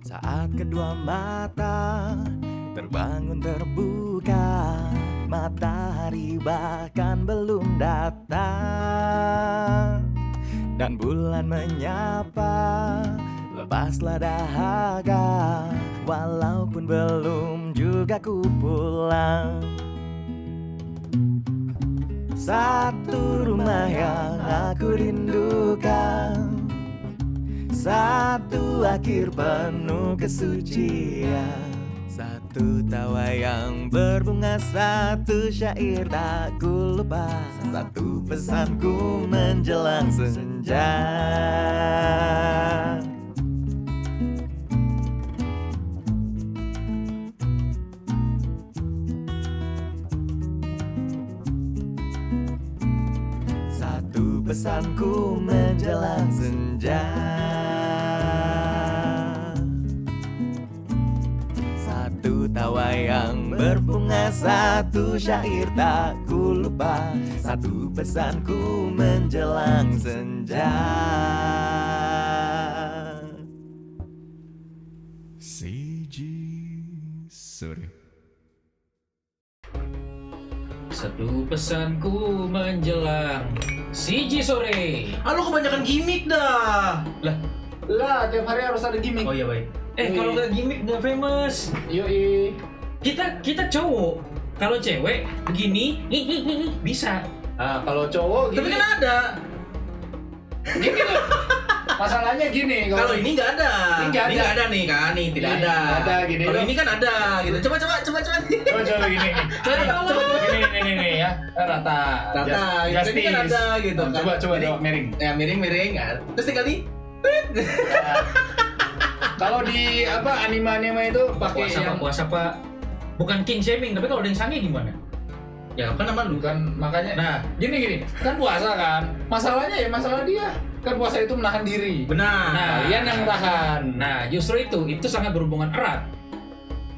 Saat kedua mata terbangun terbuka, matahari bahkan belum datang, dan bulan menyapa, lepaslah dahaga, walaupun belum juga ku pulang. Satu rumah yang aku rindukan, satu akhir penuh kesucian, satu tawa yang berbunga, satu syair tak ku lupa, satu pesanku menjelang senja. Satu pesanku menjelang senja. Satu tawa yang berbunga, satu syair tak ku lupa, satu pesanku menjelang senja. Siji sore. Satu pesanku menjelang siji sore. Lu kebanyakan gimmick dah. Lah, tiap hari harus ada gimmick. Oh iya baik. Kalau nggak gimmick nggak famous. Yoi. Kita cowok. Kalau cewek begini bisa. Nah, kalau cowok Tapi gini. kan ada. Gini loh. Masalahnya gini, Kalau ini nggak ada. Ini nggak ada. nggak ada nih kan, nih tidak Ini ada. nggak ada, gini Kalau loh. ini kan ada gitu. Coba. coba gini. Coba. Ini ya. Rata. Rata. Just- Ini kan justice. ada gitu kan. Coba Jadi, miring. Ya miring kan. Terus tinggal di Kalau di anime itu pakai Puasa yang pak, puasa pak. Bukan king shaming, tapi kalau ada yang sange gimana? ya kan nama lu. bukan makanya. Nah, Gini, kan puasa kan. Masalahnya ya masalah dia. Kan puasa itu menahan diri. benar. Kalian yang tahan. Nah, justru itu sangat berhubungan erat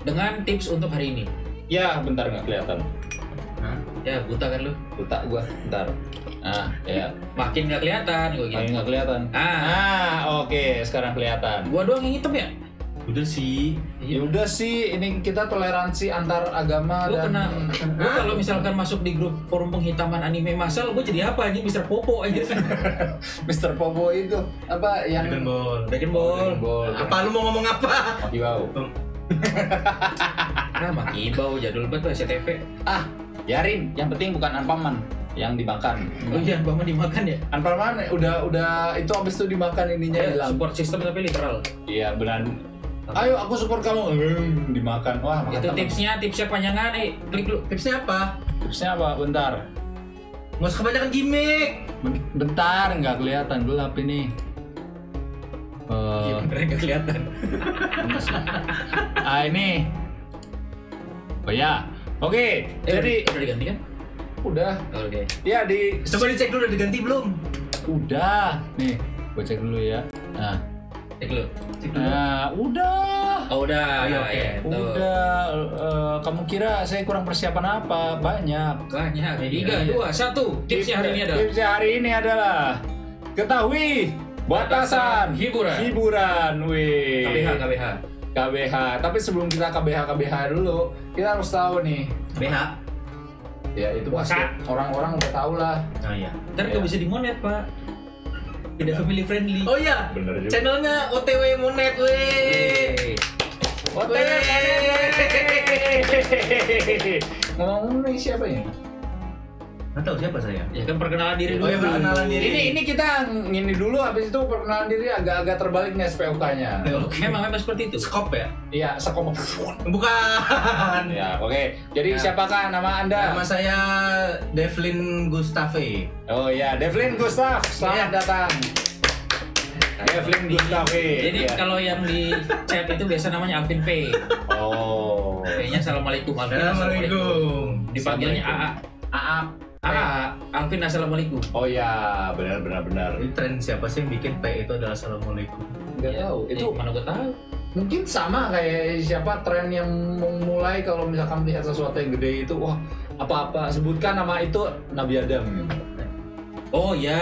dengan tips untuk hari ini. Ya, bentar nggak kelihatan. Nah, Ya, buta kan lu? Buta gua, bentar. Nah, ya. Makin nggak kelihatan gua Paling gitu. nggak kelihatan. Oke, sekarang kelihatan. Gua doang yang hitam ya? udah sih. Ya udah sih, ini kita toleransi antar agama Lu dan Lu kalau misalkan masuk di grup forum penghitaman anime masal, gua jadi apa aja? Mr. Popo aja. Mr. Popo itu apa yang Dragon Ball. Dragon Ball. Ball. Apa lu mau ngomong apa? Wow. Makibau jadul banget tuh SCTV. Biarin, yang penting bukan anpaman yang dimakan. Oh iya, Bama dimakan ya? Anpaman udah itu habis itu dimakan ininya Ya, hilang. support system tapi literal. Iya, benar. Ayo aku support kamu. Dimakan. Wah, makan Itu teman. tipsnya panjangan. Klik lu. Tipsnya apa? Tipsnya apa? Bentar. Nggak usah kebanyakan gimmick. Bentar, nggak kelihatan gelap ini. Iya, beneran nggak kelihatan. Ini. Oh ya. Oke, jadi udah diganti kan? udah. Oke. Ya Coba dicek dulu udah diganti belum? udah. Nih, gue cek dulu ya. Nah, Cek lu. udah. Oh, udah. Ayo, Ya, oke. ya, tuh. Udah. Kamu kira saya kurang persiapan apa? Banyak. Banyak. 3, Iya. 2, 1. Tipsnya hari ini adalah Tipsnya hari ini adalah ketahui batasan hiburan. hiburan. Wih. KBH. KBH. Tapi sebelum kita KBH dulu, kita harus tahu nih. BH. Ya itu pasti Kak. orang-orang udah tahu lah. Oh iya. Ntar nggak bisa dimonet, Pak. Tidak family friendly. Oh iya. Bener juga. Channelnya OTW Monet weh. Ngomong ini siapa ini? Nggak tahu siapa saya. Ya kan perkenalan diri dulu. Oh ya perkenalan diri. Ini kita ngini dulu, habis itu perkenalan diri agak terbaliknya SPOK-nya. Memang seperti itu. Skop ya? Iya, sekop. Bukan. Ya, oke. Jadi Ya. siapakah nama Anda? Nama saya Devlin Gustave. Oh ya, Devlin Gustav. Selamat datang. Devlin Gustav. Jadi Iya. kalau yang di chat itu biasa namanya Alvin P. Oh. P-nya Assalamualaikum. Alvin Assalamualaikum. Dipanggilnya AA. Alvin Assalamualaikum. Oh ya, benar. Ini tren siapa sih yang bikin P itu adalah Assalamualaikum? Nggak tahu. Itu mana gue tahu. mungkin sama kayak siapa tren yang memulai kalau misalkan lihat sesuatu yang gede itu, wah apa-apa sebutkan nama itu Nabi Adam. Oh ya,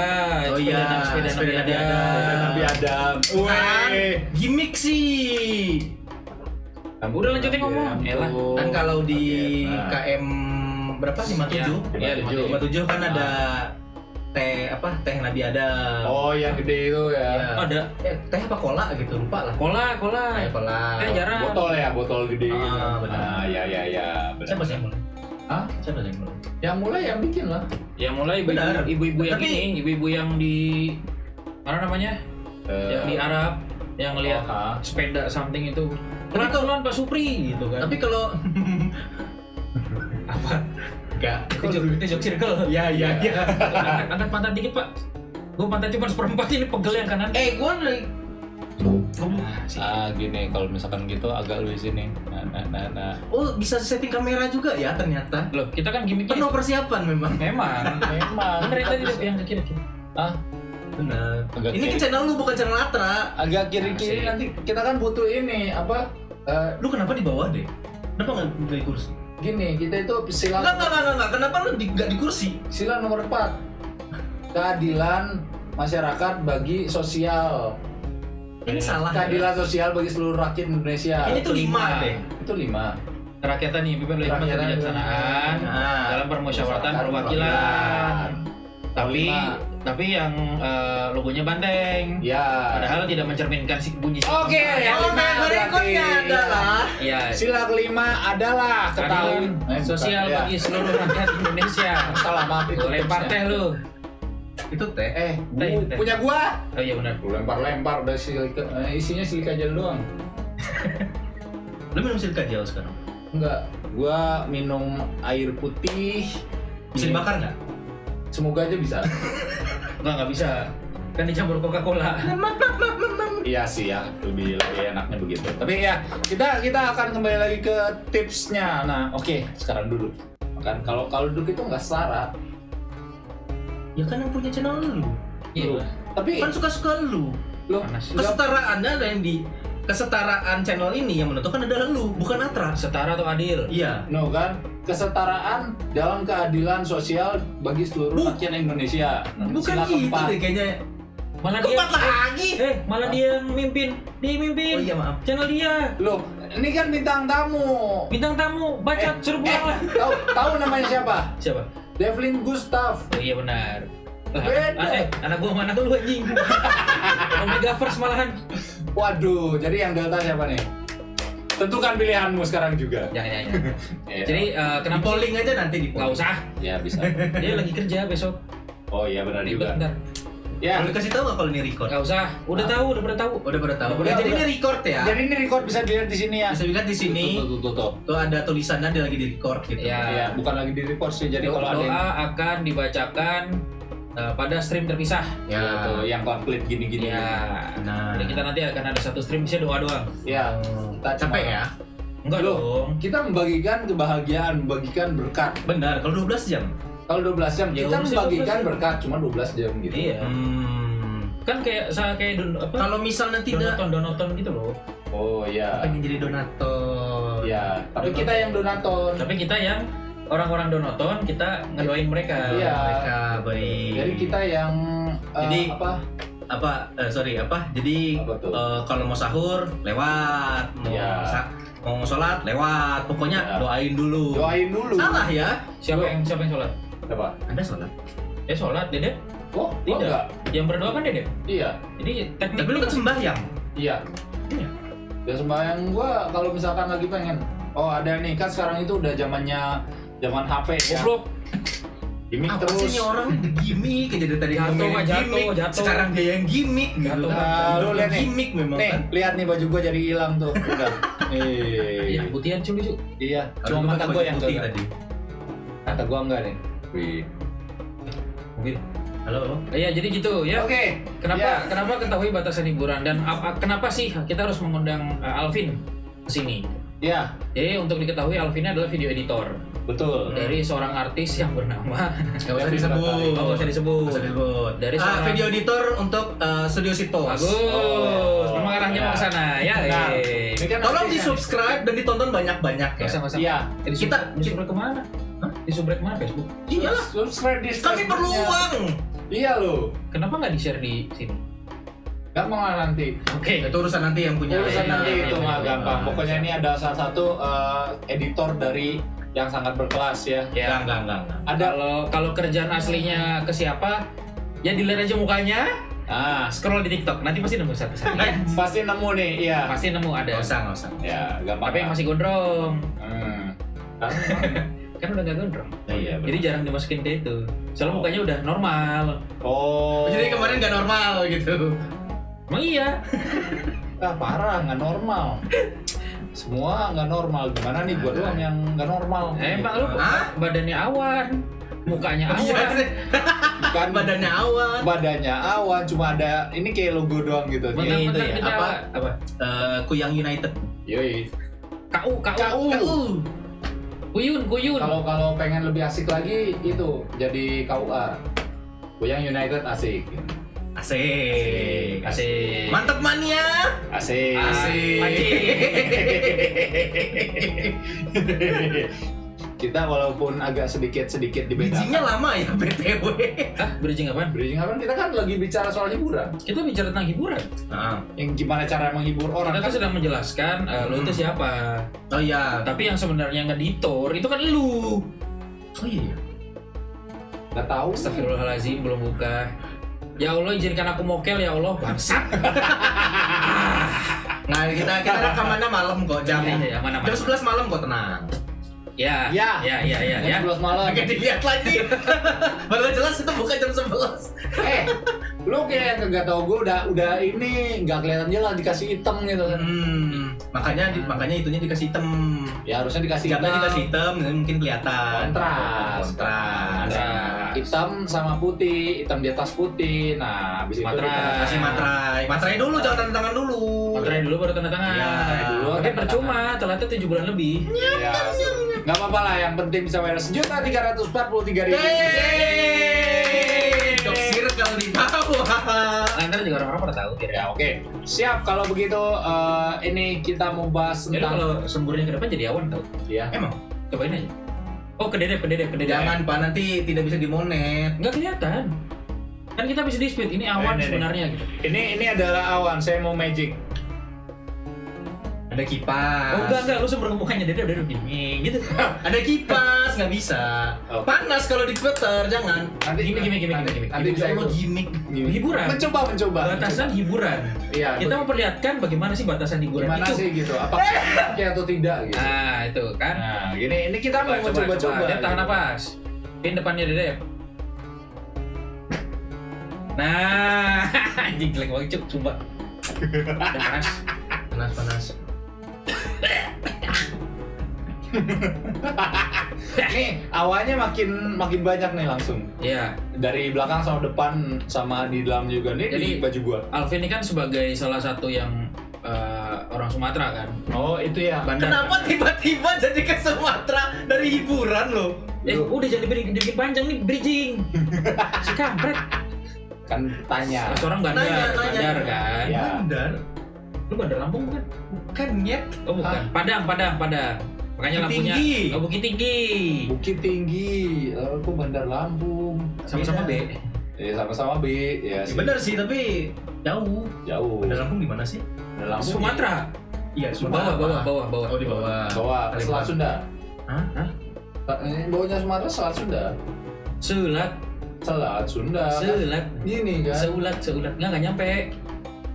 sepeda Nabi Adam. Kan gimmick sih. Udah lanjutin ngomong. Elah. Kan kalau di KM berapa 57? Iya, 57 kan ada teh Nabi Adam. Oh, yang gede itu ya. Iya. Ada Teh apa cola gitu, lupa lah. cola. Cola. Jarang. Botol gede. Benar. Ya. Siapa sih yang mulai? Hah? Siapa sih yang mulai? Yang mulai yang bikin lah. Yang mulai Benar. ibu-ibu yang Tapi- ini, ibu-ibu yang di mana namanya? Yang di Arab, yang lihat sepeda something itu. Pelan-pelan Pak Supri gitu kan. Tapi kalau apa? enggak, Itu jok circle. Iya. Angkat pantat dikit, Pak. Gua pantat cuma seperempat ini pegel yang kanan. Gua lagi Gini kalau misalkan gitu agak lu di sini. Nah. Oh, bisa setting kamera juga ya ternyata. Loh, kita kan gimmicknya. Penuh persiapan memang. Memang. Bener itu tadi yang ke kiri. Benar. Agak Ini kan kiri. channel lu bukan channel Atra. Agak kiri-kiri Asik. nanti kita kan butuh ini apa? Lu kenapa di bawah deh? Kenapa nggak di kursi? Gini, kita itu sila Enggak. Kenapa lu nggak di kursi? sila nomor 4. Keadilan masyarakat bagi sosial. Ini salah. Keadilan sosial bagi seluruh rakyat Indonesia. Ini tuh 5 deh. Itu 5. Kerakyatan nih, pimpin oleh hikmat dan kebijaksanaan dalam permusyawaratan perwakilan. Tapi yang logonya banteng. Ya. Padahal tidak mencerminkan bunyi. Oke. Rekodnya adalah Iya. Sila kelima adalah Keadilan sosial bagi seluruh rakyat Indonesia. Salah, maaf itu. Lempar teh lu. itu teh. Teh. Punya gua. Oh iya benar. Lu lempar udah silika, isinya silika gel doang. Lu minum silika gel sekarang? Enggak, gua minum air putih. Bisa dibakar nggak? Semoga aja bisa. Nggak bisa. Kan dicampur Coca-Cola. Iya sih ya, lebih enaknya begitu. Tapi ya, kita akan kembali lagi ke tipsnya. Nah, oke, sekarang duduk. Kan kalau duduk itu nggak setara. Ya kan yang punya channel lu. Iya. Tapi Kan suka-suka lu. lo Panas. Kesetaraannya ada yang di kesetaraan channel ini yang menentukan adalah lu, bukan Atra. Setara atau adil? Iya. no kan kesetaraan dalam keadilan sosial bagi seluruh rakyat Indonesia. Nah, Bukan sila gitu keempat. deh kayaknya. Malah Keempat lagi. malah dia yang mimpin. Dia yang mimpin. Oh iya, maaf. Channel dia. Loh, ini kan bintang tamu. Bintang tamu, baca suruh pulang lah. Tahu namanya siapa? Siapa? Devlin Gustav. Oh iya benar. Beda. Anak gua mana lu anjing? Omega First malahan. Waduh, jadi yang Delta siapa nih? Tentukan pilihanmu sekarang juga. Jangan. Ya. Jadi Di kenapa polling aja nanti di nggak polling. usah? Ya bisa. Dia lagi kerja besok. Oh iya benar Ribet juga. ntar. Ya. Boleh kasih tahu nggak kalau ini record? Nggak usah. Udah tahu, udah pada tahu. Udah pada tahu. Udah, Jadi udah. ini record ya. Jadi ini record bisa dilihat di sini ya. Bisa dilihat di sini. Tuh. Tuh ada tulisannya dia lagi di record gitu. Ya. Ya, bukan lagi di record sih. Jadi kalau ada Doa akan dibacakan pada stream terpisah. Ya. tuh yang konflik gini-gini. Ya. Nah. Jadi kita nanti akan ada satu stream bisa doa doang. Ya. Kita Capek cuma- ya? Enggak Loh. dong. Kita membagikan kebahagiaan, membagikan berkat. Benar, kalau 12 jam. Kalau 12 jam, Ya, kita harusnya membagikan 12 jam. berkat cuma 12 jam gitu. Iya. Kan kayak apa? Kalau misalnya tidak Donaton gitu loh. Oh iya. pengen jadi donatur. Ya, tapi kita yang donaton. Tapi kita yang orang-orang donaton kita ngedoain mereka. Iya. Mereka baik. Jadi kita yang Jadi- apa? Jadi Apa tuh? kalau mau sahur lewat, mau Iya. mau sholat lewat, pokoknya Iya. doain dulu. Doain dulu. Salah ya? Siapa yang sholat? Coba. Anda sholat. Sholat, Dedek. Oh, Tidak. enggak. Yang berdoa kan Dedek. Iya. Jadi teknik Tapi lu kan sembahyang. Iya. Iya. Ya sembahyang gua kalau misalkan lagi pengen. Oh, ada nih kan sekarang itu udah zaman HP ya. goblok. Gimik Apa terus. sih ini orang gimmick aja dari tadi Jatuh, ngomongin Pak, jatuh, gimmick. jatuh. Sekarang dia yang gimmick gitu. Jatuh, Nah, lu lihat nih. Gimmick memang Nih, kan. lihat nih baju gua jadi hilang tuh. Udah. Iya, putihan cuy lucu. Iya, Kalau cuma gua mata pakai gua baju yang putih enggak. tadi. Mata gua enggak nih. Wih. Mungkin. Halo. Iya, jadi gitu ya. Oke. Kenapa Ya. ketahui batasan hiburan dan kenapa sih kita harus mengundang Alvin ke sini? Ya, Jadi untuk diketahui Alvin adalah video editor betul. dari seorang artis yang bernama Gak usah disebut. nggak usah disebut. Nggak usah disebut. Dari seorang video editor untuk Studio Sitpos. bagus. Oh, Memang arahnya mau ya. ke sana ya. Nah, ini kan Tolong artisnya di-subscribe dan ditonton banyak-banyak ya. Masa-masa. nih. Iya. Kita disubrek kemana? Hah? Disubrek kemana Facebook? Iyalah. Subscribe di Kami perlu Facebooknya. uang. Iya loh. Kenapa nggak di-share di sini? Gampang lah nanti. Oke. Itu urusan nanti yang punya. Urusan nanti itu mah iya. gampang. Pokoknya ini ada salah satu editor dari yang sangat berkelas ya. Ya. Enggak. Ada Kalau kerjaan aslinya ke siapa? Ya dilihat aja mukanya. Scroll di TikTok, nanti pasti nemu satu-satu. pasti nemu nih, iya. Pasti nemu ada. Nggak usah. Ya, gampang. Tapi yang masih gondrong. Kan udah nggak gondrong. Iya, Jadi jarang dimasukin ke itu. Soalnya mukanya udah normal. Oh. Jadi kemarin nggak normal gitu. Emang iya. Parah, nggak normal. Semua nggak normal. Gimana nih gua doang yang nggak normal? Emang lu badannya awan, mukanya awan. Bukan Badannya awan. Badannya awan, cuma ada ini kayak logo doang gitu. Ini itu ya, kita apa? Kuyang United. Yoi. KU. Kuyun. Kalau pengen lebih asik lagi itu jadi KUA. Kuyang United asik. Asik. Mantap mania. Asik. Kita walaupun agak sedikit dibedakan. Bridgingnya lama ya BTW. Bridging apaan? Bridging apa? Kita kan lagi bicara soal hiburan. Kita bicara tentang hiburan. Yang gimana cara menghibur orang Kita tuh sedang menjelaskan lu itu siapa. Oh iya. Tapi yang sebenarnya ngeditor itu kan lu. Oh iya. Nggak tahu. Astagfirullahaladzim, belum buka. Ya Allah, izinkan aku mokel ya Allah, bangsat. Nah, kita rekamannya malam kok, jam Iya, mana. jam 11 malam kok, tenang. Ya. Jam 11 malam. Oke, dilihat lagi. Baru jelas itu bukan jam 11. Lu kayak nggak tau gue udah ini nggak kelihatan jelas dikasih hitam gitu kan. Makanya itunya dikasih hitam. Ya harusnya dikasih Jamnya dikasih hitam, mungkin kelihatan. Kontras. Hitam sama putih, hitam di atas putih. Nah, habis itu Matrai. Kasih matrai. Matrai dulu, jangan tanda tangan dulu. Materai dulu baru tanda tangan. Iya, dulu, Tapi tanda percuma, telatnya 7 bulan lebih. Ya, nggak apa-apa lah. Yang penting bisa bayar 1.343.000. Dok circle di bawah. Ntar juga orang-orang pada tahu kira. Ya oke, siap kalau begitu. Ini kita mau bahas Jadi tentang kalau semburnya ke depan jadi awan tau. ya. Emang? Cobain aja. Oh, kededep. Jangan Pak, nanti tidak bisa dimonet. Nggak kelihatan. Kan kita bisa dispute, ini awan Ini. sebenarnya gitu. Ini adalah awan. Saya mau magic. Ada kipas. Oh enggak, lu sumber mukanya dede udah gini gitu. Ada kipas, nggak bisa. Oh. Panas kalau di Twitter, jangan. Nanti Gimik. Nanti bisa Allah ikut. gimmick. Hiburan. Mencoba. Batasan hiburan. Iya. Kita memperlihatkan bagaimana sih batasan hiburan Gimana itu. sih gitu? Apakah oke atau tidak gitu? Nah, itu kan. Nah, ini kita mau coba-coba. Dep, tahan napas. Pin depannya Dep. Nah, anjing jelek banget cuk, coba. Udah panas. Panas. Nih awalnya makin banyak nih langsung. Iya. Dari belakang sama depan sama di dalam juga nih. Jadi, di baju gua. Alvin ini kan sebagai salah satu yang orang Sumatera kan. Oh itu ya. Kenapa tiba-tiba jadi ke Sumatera dari hiburan loh? Udah jadi dibikin panjang nih bridging. Si kampret. Kan tanya. Orang Bandar kan. Ya. Bandar? Lu Bandar Lampung bukan? Bukan nyet. Oh bukan. Padang. Makanya lampunya. Tinggi. Oh, Bukit Tinggi. Bukit Tinggi. Aku Bandar Lampung. Sama-sama B. Sama-sama B. Ya sih. Bener sih, tapi jauh. Jauh. Bandar Lampung di mana sih? Bandar Lampung. Sumatera. Iya, Sumatera. Bawah. Oh, di bawah. Bawah. Selat Sunda. Hah? Bawahnya Sumatera Selat Sunda. Selat. Gini kan. Seulat. Nggak nyampe.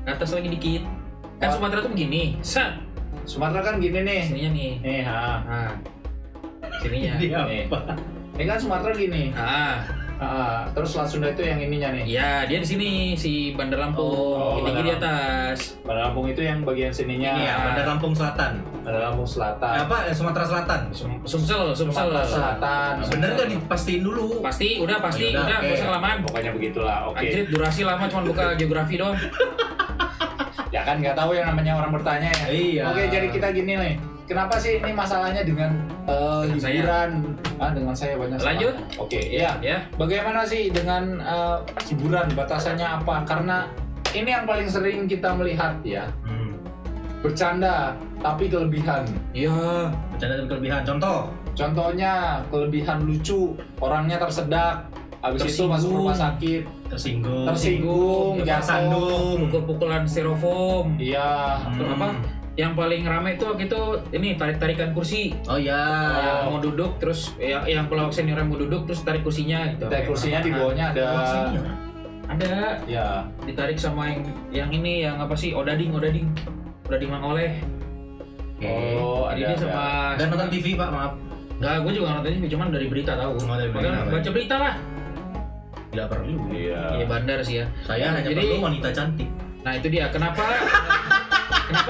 Ke atas lagi dikit. Kan Sumatera tuh begini. Set. Sumatera kan gini nih. Sininya nih. Nah. Sininya. Nih. Ini kan Sumatera gini. Terus Selat Sunda itu yang ininya nih. Iya, dia di sini si Bandar Lampung. Oh, Tinggi di Bandar atas. Bandar Lampung itu yang bagian sininya. Ini ya, Bandar Lampung Selatan. Bandar Lampung Selatan. Sumatera Selatan. Sumsel. Sumatera Selatan. Bener nggak dipastiin dulu? Pasti, udah, oke. nggak usah kelamaan. Pokoknya begitulah. Oke. Anjir, durasi lama cuma buka geografi doang. Ya kan nggak tahu yang namanya orang bertanya ya. Iya. Oke, jadi kita gini nih. Kenapa sih ini masalahnya dengan hiburan? Dengan saya banyak. Lanjut. Oke, ya. Bagaimana sih dengan hiburan? Batasannya apa? Karena ini yang paling sering kita melihat ya. Bercanda tapi kelebihan. Iya. Bercanda dan kelebihan. Contohnya kelebihan lucu, orangnya tersedak, habis itu Tersinggung. masuk rumah sakit. tersinggung, jatuh, sandung, pukul-pukulan styrofoam. Iya. Terus apa? Yang paling rame itu waktu itu ini tarik-tarikan kursi. Oh ya. Mau duduk terus yang pelawak senior yang mau duduk terus tarik kursinya gitu. Tarik kursinya di bawahnya ada. Ada. Ya. Ditarik sama yang ini yang apa sih? Odading Mang Oleh. Oh, Jadi dia sama Dan nonton TV Pak, maaf. Enggak, gue juga nonton TV, cuman dari berita tahu. Dari berita, Makanya baca berita lah. Tidak perlu. Iya. Iya bandar sih ya. Saya hanya perlu wanita cantik. Nah itu dia. Kenapa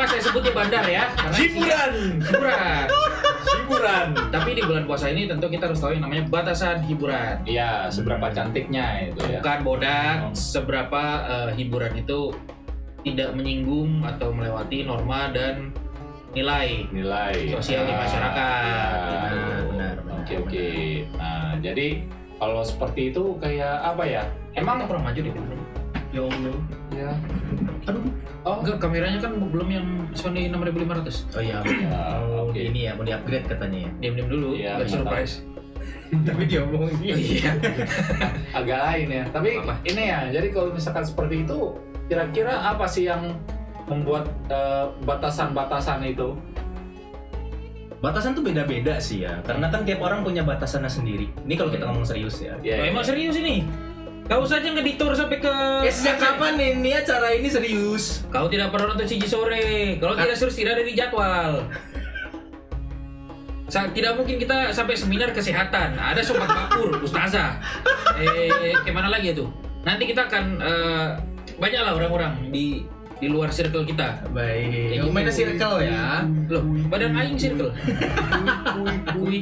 saya sebutnya bandar ya? Karena hiburan. Tapi di bulan puasa ini tentu kita harus tahu yang namanya batasan hiburan. Iya, seberapa cantiknya itu ya. Bukan bodak, seberapa hiburan itu tidak menyinggung atau melewati norma dan nilai sosial di masyarakat. Gitu. Benar. Oke. Nah, jadi kalau seperti itu kayak apa ya? Emang kita kurang maju di film. Ya Allah. Ya. Aduh. Oh, enggak, kameranya kan belum yang Sony 6500. Oh iya. Oke. Ini ya mau di-upgrade katanya ya. Diam-diam dulu, Iya, biar surprise. Tapi dia ngomong Iya. Agak lain ya. Tapi Apa? ini ya, jadi kalau misalkan seperti itu, kira-kira apa sih yang membuat batasan-batasan itu? Batasan tuh beda-beda sih ya. Karena kan tiap orang punya batasannya sendiri. Ini kalau kita ngomong serius ya. Oh, emang serius ini? Kau saja ngeditor sampai ke... Sejak kapan ini acara ini serius? Kau tidak pernah nonton Siji Sore. Kalau tidak serius tidak ada di jadwal. Tidak mungkin kita sampai seminar kesehatan. Ada sobat dapur, ustazah. Kemana lagi itu? Nanti kita akan banyak lah orang-orang di luar circle kita. Baik. Kayak Mainnya gitu. circle ya. Loh, badan aing circle. Kui.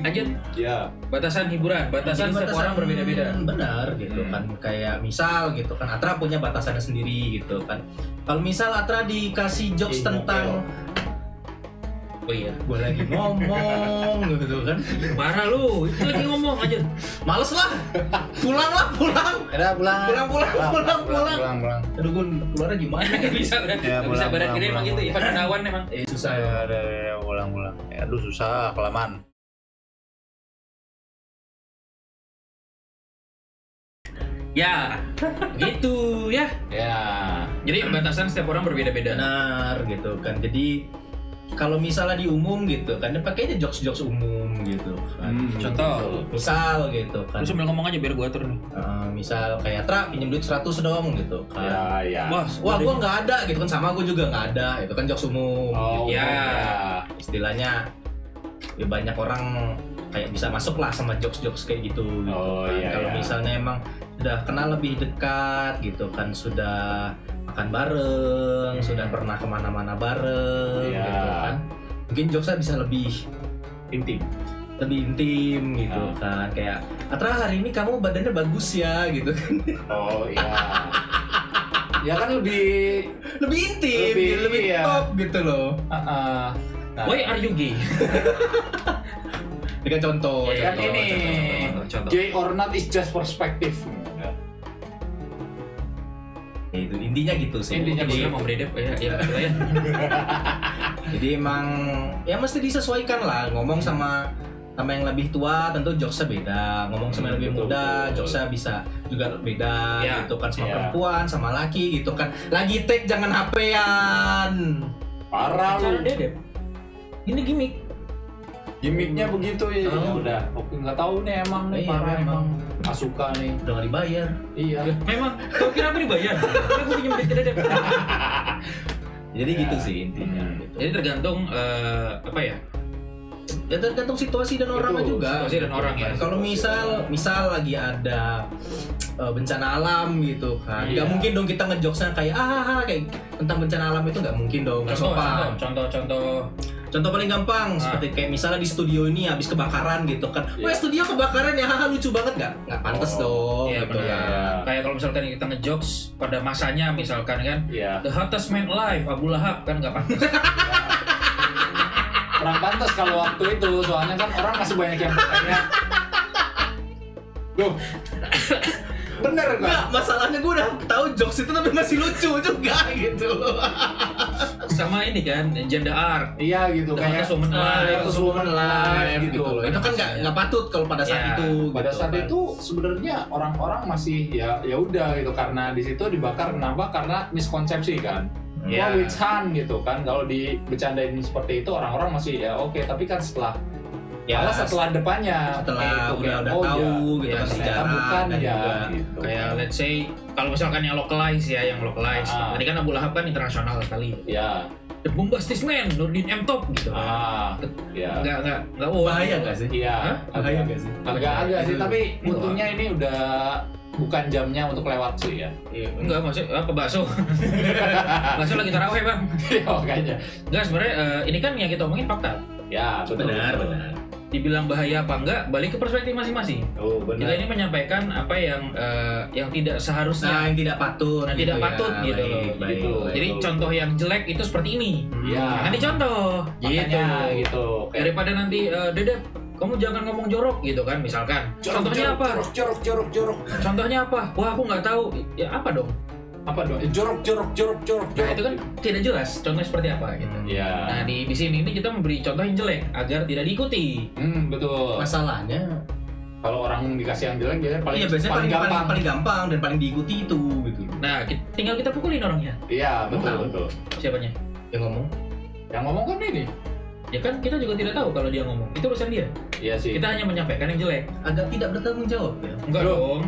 Lanjut. Ya. Batasan hiburan, batasan Jadi setiap orang berbeda-beda. Benar gitu kan. Kayak misal gitu kan Atra punya batasannya sendiri gitu kan. Kalau misal Atra dikasih jokes tentang Oh iya. gue lagi ngomong gitu kan. Parah lu, itu lagi ngomong aja. Males lah. Pulang. Udah pulang. Pulang. Aduh gue keluarnya gimana? Bisa badan gede emang gitu. Ivan Gunawan emang. Susah ya. Udah pulang. Aduh susah, kelamaan. Ya, gitu ya. Ya. Jadi batasan setiap orang berbeda-beda. Benar gitu kan. Jadi kalau misalnya di umum gitu kan, pakai aja jokes umum gitu kan. Contoh. Misal gitu kan. Lu sambil ngomong aja biar gua atur nih. Misal kayak Tra pinjem duit 100 dong gitu kan. Ya. Wah gua nggak ada gitu kan, sama gua juga nggak ada. Itu kan jokes umum. Oh, gitu. ya. Istilahnya ya banyak orang kayak bisa masuk lah sama jokes kayak gitu. Oh, kan. iya, Kalau iya. misalnya emang sudah kenal lebih dekat gitu kan, sudah makan bareng, sudah pernah kemana-mana bareng, Iya. gitu kan. Mungkin jokesnya bisa lebih intim. gitu kan. Kayak Atra hari ini kamu badannya bagus ya gitu kan. Oh iya. Ya kan lebih Intim, lebih iya. top gitu loh. Nah, Why are you gay? Dengan contoh. kan contoh, ini contoh. gay or not is just perspective. Ya, itu intinya gitu sih. Intinya Jadi- gue mau beredep ya gitu ya. Jadi emang ya mesti disesuaikan lah, ngomong sama yang lebih tua tentu jokesnya beda, ngomong sama yang lebih Betul, muda betul. jokesnya bisa juga beda Ya. gitu kan, sama Ya. perempuan sama laki gitu kan. Lagi take jangan HP-an. Parah Cara lu. dedep. Ini gimmick. Gimiknya begitu ya. Oh. Ya udah. Oke, nggak tahu nih emang nih Iya, parah emang. emang. Nggak suka nih. Udah gak dibayar. Iya. Memang, kau kira aku dibayar? Karena gue pinjam duit ke dedep. Jadi Ya. gitu sih intinya gitu. Jadi tergantung apa ya? Ya tergantung situasi dan orangnya Itu, juga. situasi dan orang ya. Kalau misal lagi ada bencana alam gitu kan, nggak Iya. mungkin dong kita ngejokesnya kayak kayak tentang bencana alam itu nggak mungkin dong, nggak sopan. Contoh Contoh paling gampang seperti kayak misalnya di studio ini habis kebakaran gitu kan. Iya. Wah, studio kebakaran ya, haha lucu banget nggak pantas dong Iya gitu benar. kan. Kayak kalau misalkan kita ngejokes pada masanya misalkan kan, Iya. the hottest man alive Abu Lahab kan nggak pantas. Kurang pantas kalau waktu itu, soalnya kan orang masih banyak yang bertanya. Loh. Bener kan? Nggak, masalahnya gue udah tahu jokes itu tapi masih lucu juga gitu. sama ini kan Janda Ark. Iya gitu kayak Woman Alive. Itu Woman Alive gitu loh. Itu kan nggak patut kalau pada saat itu. Pada gitu saat kan. itu sebenarnya orang-orang masih ya udah gitu karena di situ dibakar kenapa? Karena miskonsepsi kan. Wah witch hunt gitu kan. Kalau dibecandain seperti itu orang-orang masih ya oke, tapi kan setelah malah setelah depannya setelah gitu, udah oh, tahu ya, gitu kan ternyata sejarah bukan dan ya juga gitu. Kayak let's say kalau misalkan yang localize ya, yang localize. Tadi kan Abu Lahab kan internasional sekali. Ya. The Bombastic Man, Nurdin M Top gitu. Ya. Enggak bahaya nggak sih? Iya. Bahaya nggak sih? Agak sih, tapi untungnya ini udah bukan jamnya untuk lewat sih ya. Enggak, maksudnya apa bakso? Bakso lagi tarawih, Bang. Ya makanya. Enggak, sebenarnya ini kan yang kita omongin fakta. Ya, betul. Benar. Dibilang bahaya apa enggak, balik ke perspektif masing-masing. Oh, benar. Kita ini menyampaikan apa yang tidak seharusnya, yang tidak patut. yang tidak patut gitu loh. Gitu. Jadi contoh yang jelek itu seperti ini. Iya. Jangan dicontoh. Makanya gitu. Daripada nanti Dedek, kamu jangan ngomong jorok gitu kan misalkan. Contohnya apa? Jorok. Contohnya apa? Wah, aku nggak tahu. Ya apa dong? Apa dong? Jorok. Nah, itu kan tidak jelas contohnya seperti apa gitu. Iya. Nah, di sini ini kita memberi contoh yang jelek agar tidak diikuti. Betul. Masalahnya Kalau orang dikasih yang jelek biasanya paling gampang dan paling diikuti itu gitu. Nah, tinggal kita pukulin orangnya. Iya, betul. Siapanya? Yang ngomong. Yang ngomong kan ini. Ya kan kita juga tidak tahu kalau dia ngomong. Itu urusan dia. Iya sih. Kita hanya menyampaikan yang jelek. Agak tidak bertanggung jawab ya. Enggak Loh. dong.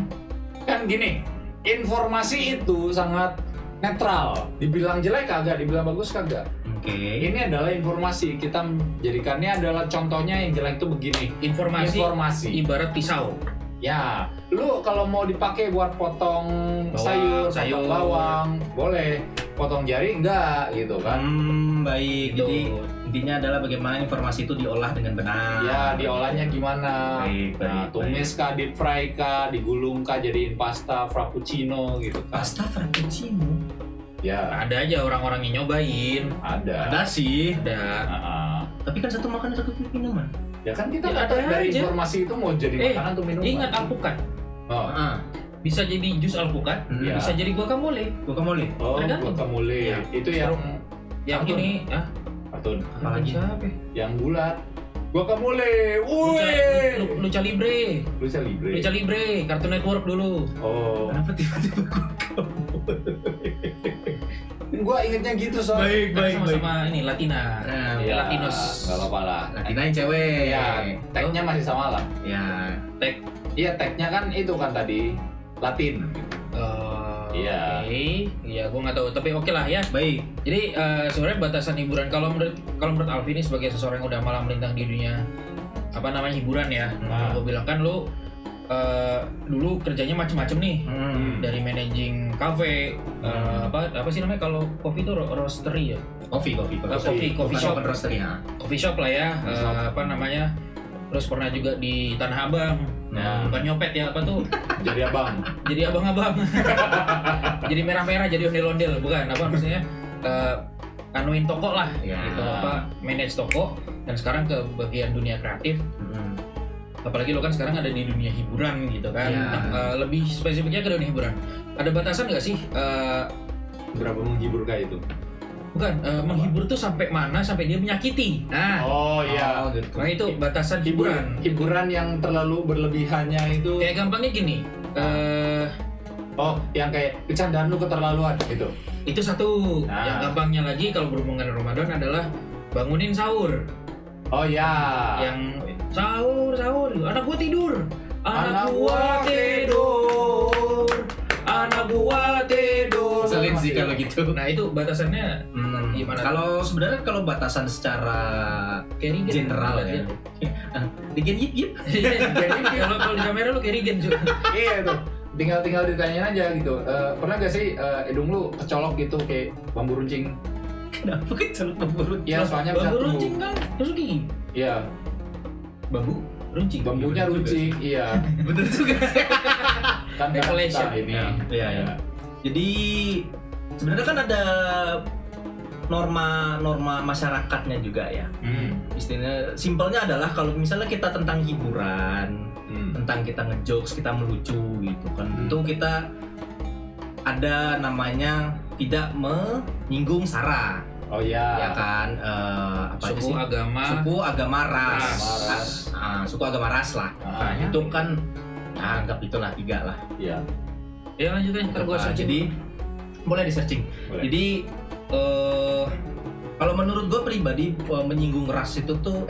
Kan gini, informasi itu sangat netral. Dibilang jelek kagak, dibilang bagus kagak. Oke. Ini adalah informasi. Kita jadikannya adalah contohnya yang jelek itu begini. Informasi. Ibarat pisau. Ya, lu kalau mau dipakai buat potong Bawang, sayur, potong bawang, boleh. Potong jari enggak gitu kan. Baik. Gitu. Jadi intinya adalah bagaimana informasi itu diolah dengan benar. Ya, diolahnya gimana? Baik, Nah, tumis kah, deep fry kah, digulung kah, jadiin pasta frappuccino gitu kan. Pasta frappuccino. Ya, Ada aja orang-orang yang nyobain. ada. Ada sih. Ada. Tapi kan satu makanan satu minuman. Ya kan kita Ya, nggak tahu ada dari aja. informasi itu mau jadi makanan atau minuman. Ingat alpukat. Oh, Bisa jadi jus alpukat, Iya. bisa jadi guacamole. Guacamole. Tergantung. guacamole. Iya. Itu yang Yang Kartun. ini, kartun, Apalagi? siapa? yang bulat. Guacamole. Lucha, Wih. Lucha Libre. Lucha Libre. Lucha Libre, Cartoon Network dulu. Oh. Kenapa tiba-tiba guacamole? Gua ingetnya gitu soalnya. Kan sama-sama ini Latina. Nah, Ya, Latinos. nggak apa-apa lah. Latina yang cewek. Ya, tagnya masih sama lah. Ya. Tag. Iya, tagnya kan itu kan tadi Latin. Iya. Oke. Iya, gua nggak tahu, tapi oke lah ya. Baik. Jadi sebenarnya batasan hiburan kalau menurut Alvin ini sebagai seseorang yang udah malah melintang di dunia apa namanya hiburan ya. Nah. Gue bilang kan lu dulu kerjanya macem-macem nih. Dari managing cafe, apa sih namanya kalau coffee itu roastery ya? Coffee Coffee shop. roastery ya. Coffee shop lah ya, apa namanya? Terus pernah juga di Tanah Abang. Nah. Bukan nyopet ya, apa tuh? Jadi abang. Jadi abang-abang. Jadi merah-merah, jadi ondel-ondel, bukan apa maksudnya? Anuin toko lah, Ya. gitu apa? Manage toko dan sekarang ke bagian dunia kreatif. Apalagi lo kan sekarang ada di dunia hiburan gitu kan. Ya. Lebih spesifiknya ke dunia hiburan. Ada batasan nggak sih? Berapa menghibur kayak itu? Bukan, menghibur tuh sampai mana sampai dia menyakiti. Nah, Oh iya. gitu. nah itu batasan hiburan. Hiburan yang terlalu berlebihannya itu. Kayak gampangnya gini. Oh, yang kayak bercandaan lu keterlaluan gitu. Itu satu. Nah. Yang gampangnya lagi kalau berhubungan Ramadan adalah bangunin sahur. Oh ya. Yang sahur. Anak gua tidur. Anak gua tidur. Anak gua tidur. Selin sih kalau gitu. Nah itu batasannya gimana? Kalau sebenarnya kalau batasan secara kayak Regen general ya. Regen yip. Kalau di kamera lu kayak Regen juga. Iya tuh. Tinggal ditanyain aja gitu. Pernah gak sih hidung lu kecolok gitu kayak bambu runcing? Kenapa kecolok bambu? Iya, soalnya bisa bambu tumbuh. runcing kan terus gigi. Iya, Bambu runcing. bambunya runcing. Iya. Bener juga. Kan Revelation. kata ini. Iya. Jadi sebenarnya kan ada norma masyarakatnya juga ya. Istilahnya simpelnya adalah kalau misalnya kita tentang hiburan, tentang kita ngejokes, kita melucu gitu kan. Tentu kita ada namanya tidak menyinggung sara. Oh iya. Ya kan, apa aja sih? Suku, agama, ras. ras. Suku, agama, ras lah. Nah, itu kan anggap itulah 3 lah. Iya. Ya lanjutin, ntar gue searching. Jadi boleh di searching. Boleh. Jadi kalau menurut gue pribadi menyinggung ras itu tuh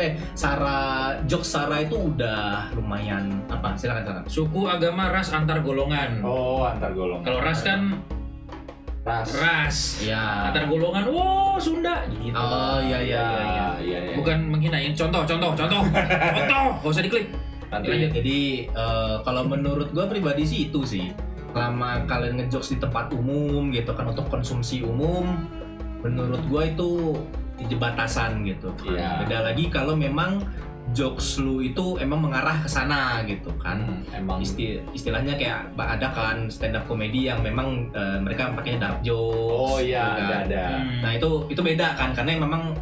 jokes Sara itu udah lumayan apa? Silakan. Suku, agama, ras, antar golongan. Oh, antar golongan. Kalau ras kan ras. Ya. Antar golongan, wow Sunda gitu. Oh iya. Bukan menghinain. Contoh. Gak usah diklik. Nanti Jadi kalau menurut gue pribadi sih itu sih. Selama kalian ngejokes di tempat umum gitu kan untuk konsumsi umum, menurut gue itu di batasan gitu. Iya. Beda lagi kalau memang jokes lu itu emang mengarah ke sana gitu kan. emang Istilahnya kayak ada kan stand up comedy yang memang mereka pakainya dark jokes. Oh iya, gitu kan. ada. Nah itu beda kan karena yang memang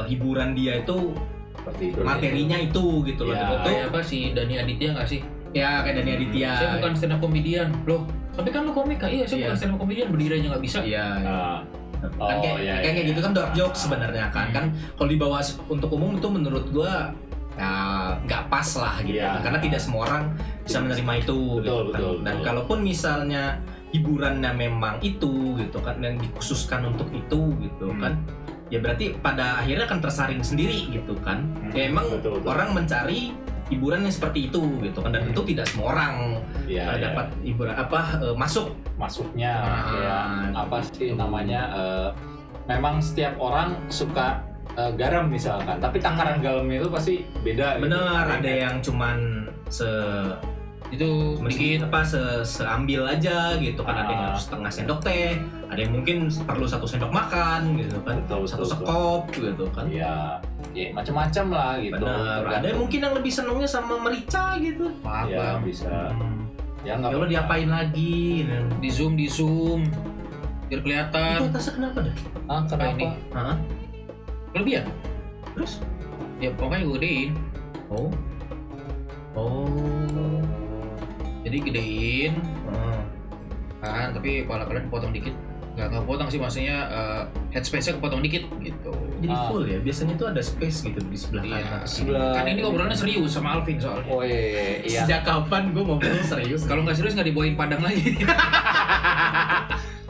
hiburan dia itu Seperti itu. materinya itu gitu loh. Iya. Itu Kayak apa sih Dani Aditya nggak sih? ya kayak Dani Aditya. Saya bukan stand up comedian. Loh, tapi kan lu komik kan? Iya, saya Iya. bukan stand up comedian, berdiri aja nggak bisa. Iya. Oh, Kan kayak gitu kan dark joke sebenarnya kan. Kan kalau dibawa untuk umum itu menurut gua ya nggak pas lah gitu. Iya. Karena tidak semua orang bisa menerima itu gitu kan. Betul. Dan kalaupun misalnya hiburannya memang itu gitu kan yang dikhususkan untuk itu gitu kan. Ya berarti pada akhirnya akan tersaring sendiri gitu kan. Ya emang betul. orang mencari hiburan yang seperti itu gitu kan dan itu tidak semua orang Iya, dapat hiburan masuknya kayak apa sih namanya memang setiap orang suka garam misalkan tapi takaran garamnya itu pasti beda gitu. bener ada yang cuman Itu sedikit apa seambil aja gitu kan ada yang harus setengah sendok teh ada yang mungkin perlu 1 sendok makan gitu kan Betul, 1 betul. sekop gitu kan ya macam-macam lah gitu. bener ada yang mungkin yang lebih senengnya sama merica gitu ya bisa ya nggak ya udah diapain lagi di zoom biar itu kelihatan. atasnya kenapa dah? kenapa ini? Hah? Kelebihan. Terus? Ya pokoknya gue gedein. Oh Jadi gedein kan, tapi kepala kalian potong dikit. Nggak potong sih, maksudnya head space-nya kepotong dikit gitu. jadi full ya biasanya tuh ada space gitu di sebelah Iya. kanan Sebelah Kan ini obrolannya serius sama Alvin soalnya. oh iya sejak kapan gue mau serius Kalau nggak serius nggak dibawain Padang lagi.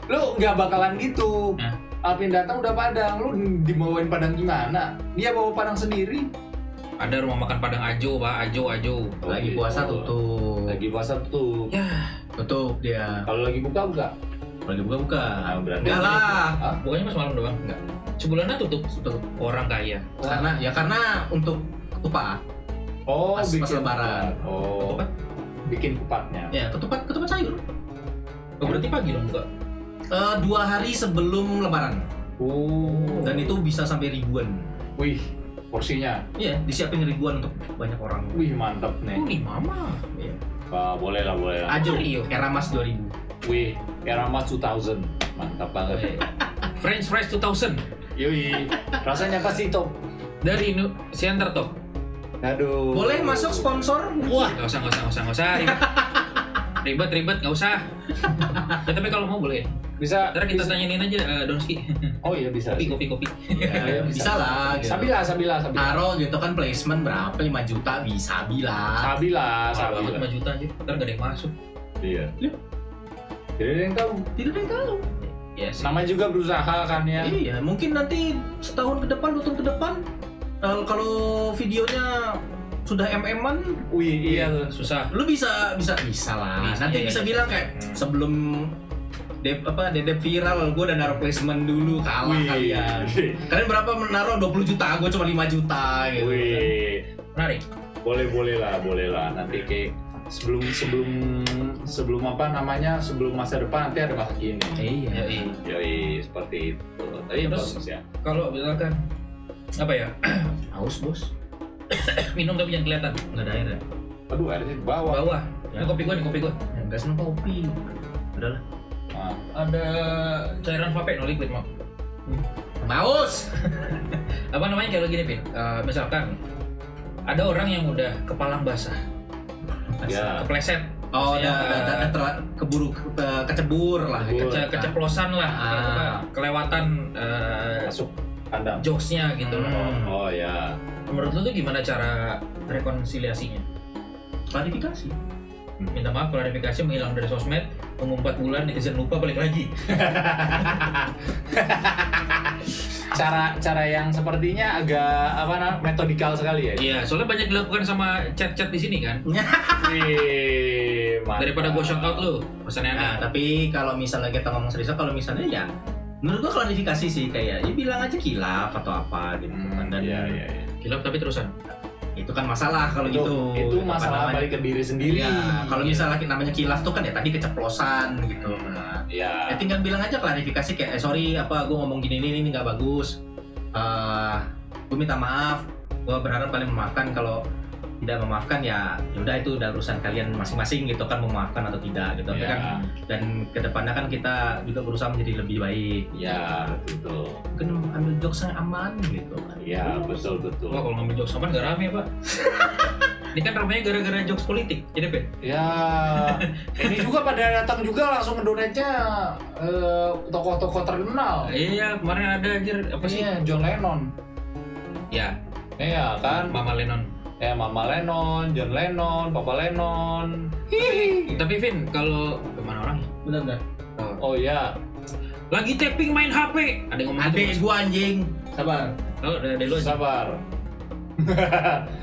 lu nggak bakalan gitu. Nah. Alvin datang udah Padang, lu dibawain Padang gimana? Dia bawa Padang sendiri. Ada rumah makan Padang Ajo, Pak. Ajo. lagi puasa tutup Lagi puasa tutup. Ya, tutup dia Kalau lagi buka. lagi buka Berarti enggak lah pokoknya mas malam doang. Enggak. Sebulannya tutup. Orang kaya. karena untuk ketupat Oh, Pas bikin lebaran. kupat. Oh, Ketupat? bikin kupatnya. ya ketupat sayur Oh, berarti pagi dong enggak? 2 hari sebelum lebaran Oh. dan itu bisa sampai ribuan Wih, porsinya. iya disiapin ribuan untuk banyak orang Wih, mantap nih. Oh, nih mama. iya. Boleh lah. Ajo Mario. era mas 2000 Wih, era Mas 2000. Mantap banget. French fries 2000 Yoi. Rasanya apa sih, Top? dari Center Top. Aduh. boleh masuk sponsor Wah, nggak usah. Ribet, nggak usah. Ya, tapi kalau mau boleh. Bisa. Ntar kita tanyain aja Donski. Oh iya bisa. Kopi. ya, bisa lah gitu. Sabila. Taruh gitu kan placement berapa 5 juta bisa bilang Sabila. 5 juta aja. Ntar nggak ada yang masuk. Iya. Jadi ada yang tahu. tidak ada yang tahu Ya sih. Namanya juga berusaha kan ya. iya mungkin nanti setahun ke depan 2 tahun ke depan kalau videonya sudah MM-an Wih, iya. Susah. lu bisa lah Bisa, nanti iya, bisa iya. bilang kayak sebelum dedep viral gue udah naruh placement dulu kalah kalian berapa menaruh 20 juta gue cuma 5 juta gitu kan. Wih. Menarik. Boleh lah. Nanti kayak sebelum apa namanya? Sebelum masa depan nanti ada masa kini. iya Yoi, seperti itu. Tapi Terus, bagus ya. Kalau misalkan apa ya? haus bos Minum tapi jangan kelihatan. nggak ada air ya Aduh, airnya di bawah. Bawah. Ya. Ini kopi gua. ya, nggak seneng kopi udahlah Nah, Ada cairan vape no liquid mau. haus Apa namanya kayak gini, Pin? Misalkan ada orang yang udah kepala basah, ya. kepleset, Oh, Maksudnya, udah keburu kecebur lah. keceplosan lah, kelewatan Masuk kandang. jokesnya gitu loh. Oh ya. Menurut lu tuh gimana cara rekonsiliasinya? Klarifikasi. Minta maaf, klarifikasi, menghilang dari sosmed, tunggu 4 bulan, netizen lupa, balik lagi. Cara yang sepertinya agak metodikal sekali ya. Iya, soalnya banyak dilakukan sama chat-chat di sini kan. Wih, mantap. Daripada gue shout out lu, pesannya Nah, tapi kalau misalnya kita ngomong serius, kalau misalnya ya menurut gua klarifikasi sih, kayak ya bilang aja kilaf atau apa gitu kan. Dan Iya. kilaf tapi terusan. itu kan masalah kalau gitu. Itu Apa masalah namanya? balik ke diri sendiri. Ya, kalau misalnya namanya kilaf tuh kan ya tadi keceplosan gitu. Nah, Ya. ya tinggal bilang aja klarifikasi kayak sorry apa gue ngomong gini ini nggak bagus. Gue minta maaf. Gue berharap kalian memaafkan. Kalau tidak memaafkan ya udah itu udah urusan kalian masing-masing gitu kan, memaafkan atau tidak gitu. Tapi Ya. kan dan kedepannya kan kita juga berusaha menjadi lebih baik. Ya, betul. Mungkin ambil jokes yang aman gitu kan. Ya, betul. Wah, kalau ngambil jokes aman gak rame Pak. Ini kan ramenya gara-gara jokes politik, jadi Pak. Ya, ini juga pada datang juga langsung ngedonate-nya tokoh-tokoh terkenal. Iya, kemarin ada anjir apa sih? Iya, John Lennon. Ya, Iya kan? Mama Lennon. Mama Lennon, John Lennon, Papa Lennon. Tapi Vin, kalau kemana orang? Benar. Oh ya, Lagi tapping main HP. Ada yang ngomong Adek gitu. gua anjing. Sabar. Oh, ada lu aja. sabar.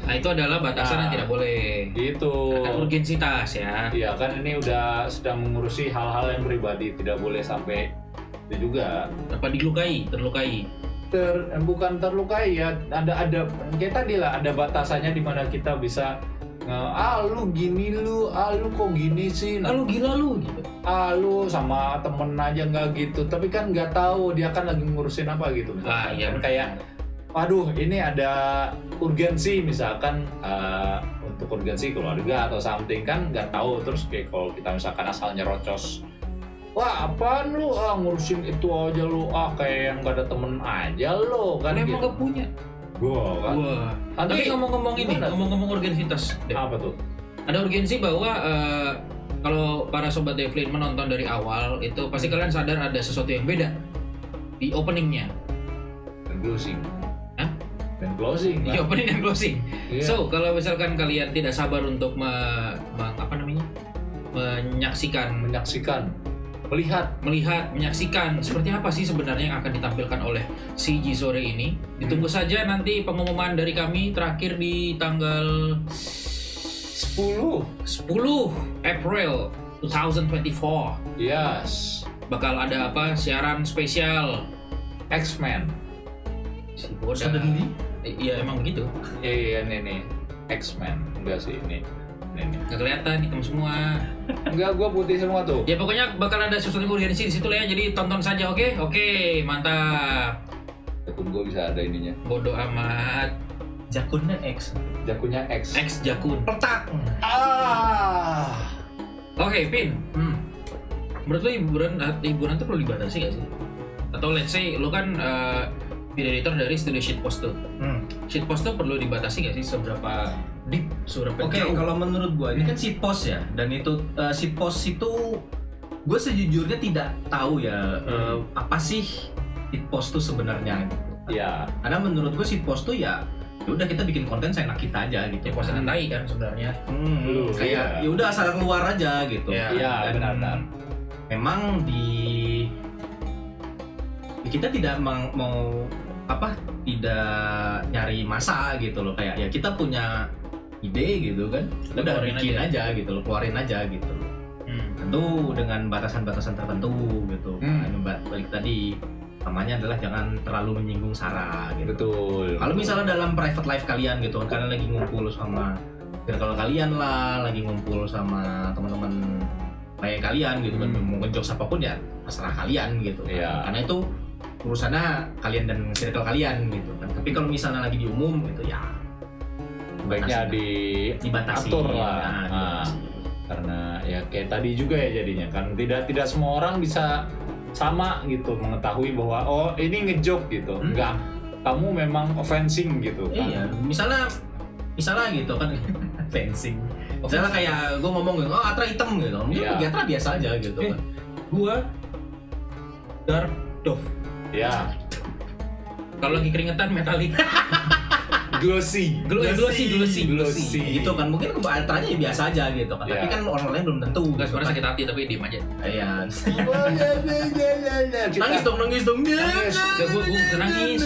Nah, itu adalah batasan yang tidak boleh. Gitu. Ada urgensitas ya. Iya kan ini udah sedang mengurusi hal-hal yang pribadi, tidak boleh sampai itu juga. Apa terlukai. Bukan terlukai ya, ada kayak tadi lah, ada batasannya di mana kita bisa lu gini lu kok gini sih, Lu gila lu gitu. lu sama temen aja nggak gitu, tapi kan nggak tahu dia kan lagi ngurusin apa gitu. Misalkan. Iya. Kan kayak waduh ini ada urgensi misalkan untuk urgensi keluarga atau something kan nggak tahu, terus kayak kalau kita misalkan asal nyerocos, wah apaan lu ngurusin itu aja lu, kayak yang gak ada temen aja lu kan Emang gitu. gak punya. Gua kan. Wah. Nanti Tapi ngomong-ngomong ini, gimana tuh? ngomong-ngomong urgensitas. Dev. Apa tuh? Ada urgensi bahwa kalau para sobat Devlin menonton dari awal itu pasti kalian sadar ada sesuatu yang beda di openingnya. Dan closing. Hah? Dan closing Di lah. opening dan closing. Iya. So kalau misalkan kalian tidak sabar untuk menyaksikan, menyaksikan seperti apa sih sebenarnya yang akan ditampilkan oleh CG sore ini. Ditunggu saja nanti pengumuman dari kami terakhir di tanggal 10. 10 April 2024. Yes. Bakal ada siaran spesial X-Men. si Boda. Suddenly? Iya emang begitu. Iya nih. X-Men. Enggak sih ini. Nggak kelihatan hitam semua. Enggak, gua putih semua tuh. Ya pokoknya bakal ada sesuatu urgensi di situ lah ya. Jadi tonton saja, oke? Oke, mantap. Jakun gua bisa ada ininya. Bodoh amat. Jakunnya X. Jakunnya X. X Jakun. Petak. Oke, Pin. Menurut lo hiburan tuh perlu dibatasi gak sih? Atau let's say lo kan video editor dari studio Shitpost tuh. Shitpost tuh perlu dibatasi gak sih seberapa deep, seberapa Oke, jauh? kalau menurut gue ini kan shitpost ya, dan itu shitpost itu gue sejujurnya tidak tahu ya apa sih shitpost tuh sebenarnya gitu. Iya. Karena menurut gue shitpost tuh ya udah kita bikin konten seenak kita aja gitu. Ya postingan tai kan sebenarnya. Kayak ya udah asal keluar aja gitu. Ya, Dan benar. Memang di kita tidak mau tidak nyari masa gitu loh, kayak ya kita punya ide gitu kan, udah keluarin bikin aja gitu loh, keluarin aja gitu loh. Tentu dengan batasan-batasan tertentu gitu. Nah, balik tadi namanya adalah jangan terlalu menyinggung sara gitu. Betul. Kalau misalnya dalam private life kalian gitu kan, kalian lagi ngumpul sama circle kalian lah, lagi ngumpul sama teman-teman kayak kalian gitu kan, mau ngejokes apapun ya terserah kalian gitu kan. Iya. Karena itu urusannya kalian dan circle kalian gitu kan. Tapi kalau misalnya lagi di umum gitu ya Baiknya dibatasi atur lah. Nah, dibatasi. Karena ya kayak tadi juga ya jadinya kan tidak semua orang bisa sama gitu mengetahui bahwa ini ngejok gitu. Enggak, kamu memang offensing gitu kan. Iya, misalnya gitu kan fencing. Misalnya kayak gue ngomong gitu, oh Atra hitam gitu, mungkin bagi Atra biasa aja gitu kan. Gua dark Dove. Ya. Kalau lagi keringetan metalik. Glossy. Gitu kan, mungkin Atranya ya biasa aja gitu kan. Tapi kan orang lain belum tentu. Enggak, gitu sebenarnya kan. sakit hati tapi diem aja. Iya. Nangis dong. Gak, gue nangis.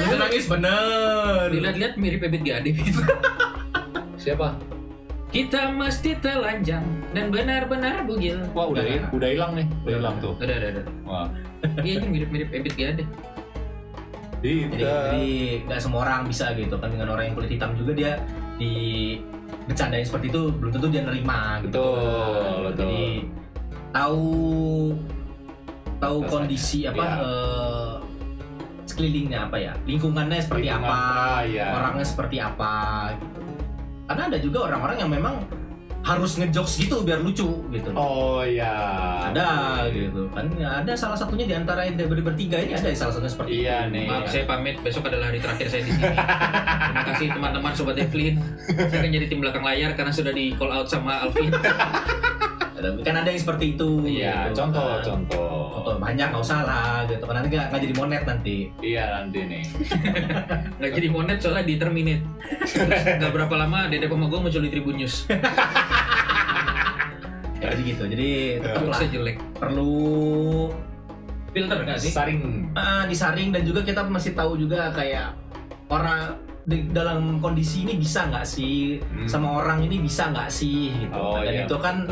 Gue nangis bener. Dilihat-lihat mirip Ebit Gade gitu. Siapa? Kita mesti telanjang dan benar-benar bugil. Wah, udah hilang nih. Udah hilang tuh. Udah. Wah. Iya, ini mirip-mirip Ebit Gade. Jadi nggak semua orang bisa gitu kan, dengan orang yang kulit hitam juga dia di bercandain seperti itu belum tentu dia nerima gitu. Betul. Jadi tahu kondisi sekelilingnya apa ya, lingkungannya seperti apa, orangnya seperti apa gitu. Karena ada juga orang-orang yang memang harus ngejokes gitu biar lucu gitu. Oh iya. Ada gitu kan. Ada salah satunya di antara bertiga ini ada salah satunya seperti itu. Nih. Maaf, saya pamit. Besok adalah hari terakhir saya di sini. Terima kasih teman-teman Sobat Evelyn. Saya akan jadi tim belakang layar karena sudah di call out sama Alvin. Kan ada yang seperti itu. Iya, gitu, contoh. Banyak nggak usah lah gitu. Kan nanti nggak jadi monet nanti. Iya nanti nih. Nggak jadi monet soalnya di terminate. Nggak berapa lama Dede Pemogong muncul di Tribun News. Jadi gitu. Jadi tetaplah jelek. Perlu filter nggak sih? Disaring dan juga kita masih tahu juga kayak orang dalam kondisi ini bisa nggak sih sama orang ini bisa nggak sih gitu. Dan itu kan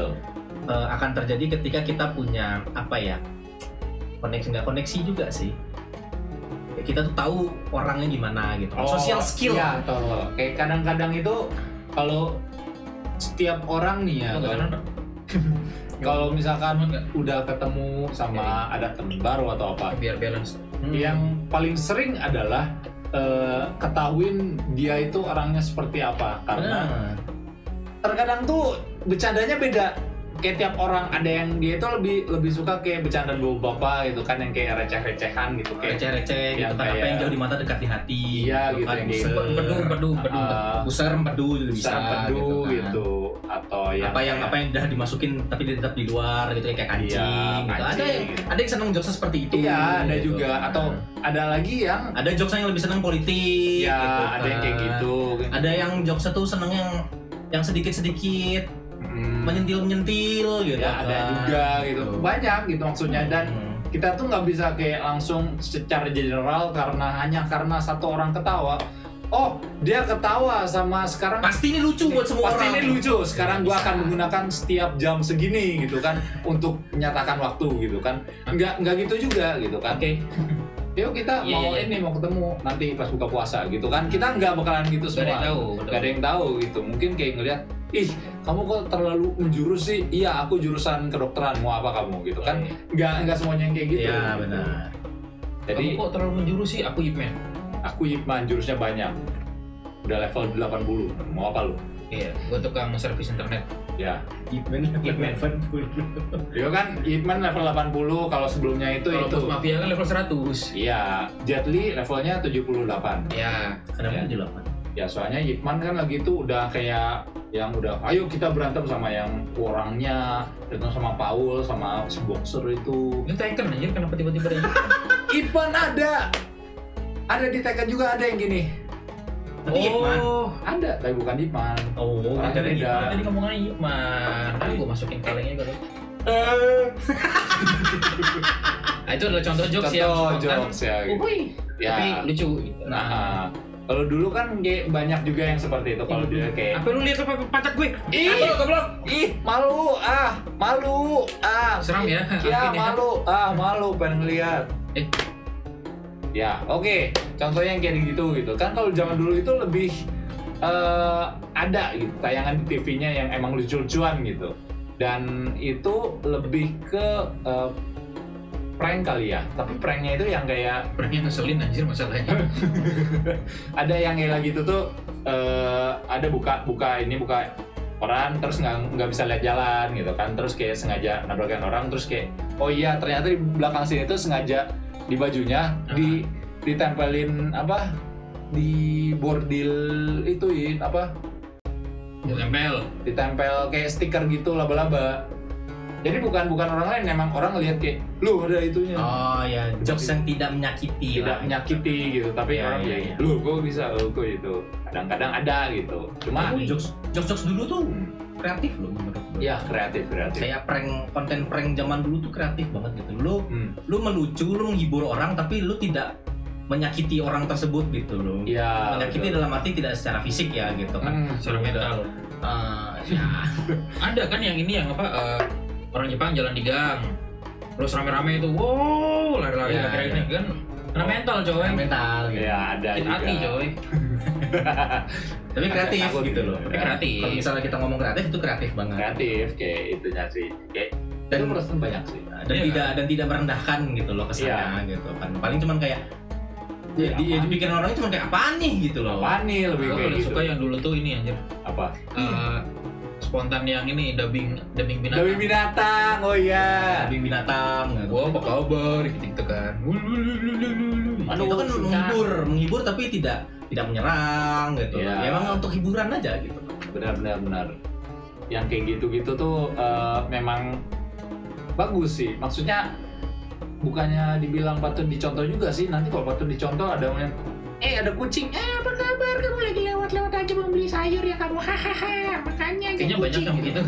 akan terjadi ketika kita punya apa ya, koneksi juga sih. Kita tuh tahu orangnya gimana gitu. Social skill. Iya, betul. Kayak kadang-kadang itu kalau setiap orang nih ya, kalau misalkan udah ketemu sama ada teman baru atau apa, biar balance. Yang paling sering adalah ketahuin dia itu orangnya seperti apa, karena terkadang tuh bercandanya beda. Kayak tiap orang ada yang dia itu lebih suka kayak bercanda bapak gitu kan, yang kayak receh-recehan gitu, kayak receh-receh gitu kan, apa yang jauh di mata dekat di hati. Iya gitu kan, yang gitu. Empedu. Busar empedu juga bisa. Gitu. Atau yang apa yang udah dimasukin tapi dia tetap di luar gitu, kayak kancing gitu. Ada yang seneng jokes seperti itu. Iya, ada gitu. juga. Atau ada lagi yang ada jokes yang lebih seneng politik. Iya, gitu, ada yang kayak gitu. Ada yang jokes tuh seneng yang sedikit-sedikit menyentil gitu. Ya, ada juga gitu. Banyak gitu maksudnya, dan kita tuh nggak bisa kayak langsung secara general hanya karena satu orang ketawa. Oh, dia ketawa sama sekarang pasti ini lucu buat semua orang. Pasti ini lucu. Sekarang gua akan menggunakan setiap jam segini gitu kan untuk menyatakan waktu gitu kan. Enggak gitu juga gitu kan. Oke. Yuk kita mau ketemu nanti pas buka puasa gitu kan. Kita nggak bakalan gitu semua. Gak ada yang tahu gitu. Mungkin kayak ngelihat, ih kamu kok terlalu menjurus sih. Iya, aku jurusan kedokteran, mau apa kamu gitu kan. Nggak semuanya yang kayak gitu. Iya benar. Jadi kamu kok terlalu menjurus sih, aku Ip Man. Aku Ip Man, jurusnya banyak. Udah level 80. Mau apa lu? Iya, gua tukang servis internet. Ya. Ip Man 80. Iya kan, Ip Man level 80, kalau sebelumnya itu Mafia kan level 100. Iya, Jet Li levelnya 78. Iya. Kenapa 78? Ya soalnya Ip Man kan lagi tuh udah kayak yang udah ayo kita berantem sama yang orangnya, datang sama Paul sama si boxer itu. Ini Tekken anjir, kenapa tiba-tiba ada Ip Man ada di Tekken juga, ada yang gini. Ada, tapi bukan Ip Man. Orangnya beda. Tadi ngomongannya Ip Man. Tadi gua masukin kalengnya gitu. Nah, itu adalah contoh jokes yang spontan. Gitu. Tapi lucu. Nah, kalau dulu kan kayak banyak juga yang seperti itu. Kalau dia kayak apa lu lihat apa pantat gue? Goblok. Malu. Seram ya. Iya, malu pengen lihat. Ya, oke. Contohnya yang kayak gitu kan, kalau zaman dulu itu lebih ada gitu tayangan di TV-nya yang emang lucu-lucuan gitu. Dan itu lebih ke prank kali ya, tapi pranknya itu yang kayak pranknya ngeselin anjir masalahnya. Ada yang kayak gitu tuh ada buka koran terus nggak bisa lihat jalan gitu kan, terus kayak sengaja nabrakin orang, terus kayak oh iya ternyata di belakang sini tuh sengaja di bajunya ditempelin apa di bordil ituin apa ditempel kayak stiker gitu laba-laba. Jadi bukan orang lain, memang orang lihat kayak lu ada itunya. Oh ya, jokes yang tidak menyakiti. Tidak menyakiti gitu, tapi orang bilang lu kok bisa kok itu. Kadang-kadang ada gitu. Cuma jokes dulu tuh kreatif loh menurut gue. Iya, kreatif. Kayak konten prank zaman dulu tuh kreatif banget gitu. Lu melucu, lu menghibur orang tapi lu tidak menyakiti orang tersebut gitu loh. Iya. Menyakiti dalam arti tidak secara fisik ya gitu kan. Secara mental. Ya. Ada kan yang ini yang apa orang Jepang jalan di gang, terus rame-rame itu, wow, lari-lari akhirnya kan, kena mental coy. Mental gitu. Ya ada sakit juga. hati coy. Tapi kreatif gitu loh. Tapi kreatif. Kalau misalnya kita ngomong kreatif itu kreatif banget. Kreatif kayak itunya sih. Kayak dan itu proses banyak sih. Dan tidak merendahkan gitu loh kesannya gitu kan. Paling cuman kayak dipikirin orangnya cuma kayak apaan nih gitu loh. Apaan nih lebih kayak gitu. Suka yang dulu tuh ini anjir. Apa? Spontan yang ini dubbing binatang. Dubbing binatang, oh iya. Dubbing binatang. Wah, apa kabar gitu kan. Itu kan menghibur tapi tidak menyerang gitu. Ya emang untuk hiburan aja gitu. Benar. Yang kayak gitu-gitu tuh memang bagus sih. Maksudnya bukannya dibilang patut dicontoh juga sih. Nanti kalau patut dicontoh ada yang ada kucing. Apa kabar? Kamu lagi lewat-lewat aja mau beli sayur ya kamu. Hahaha. Makanya kayaknya banyak yang begitu.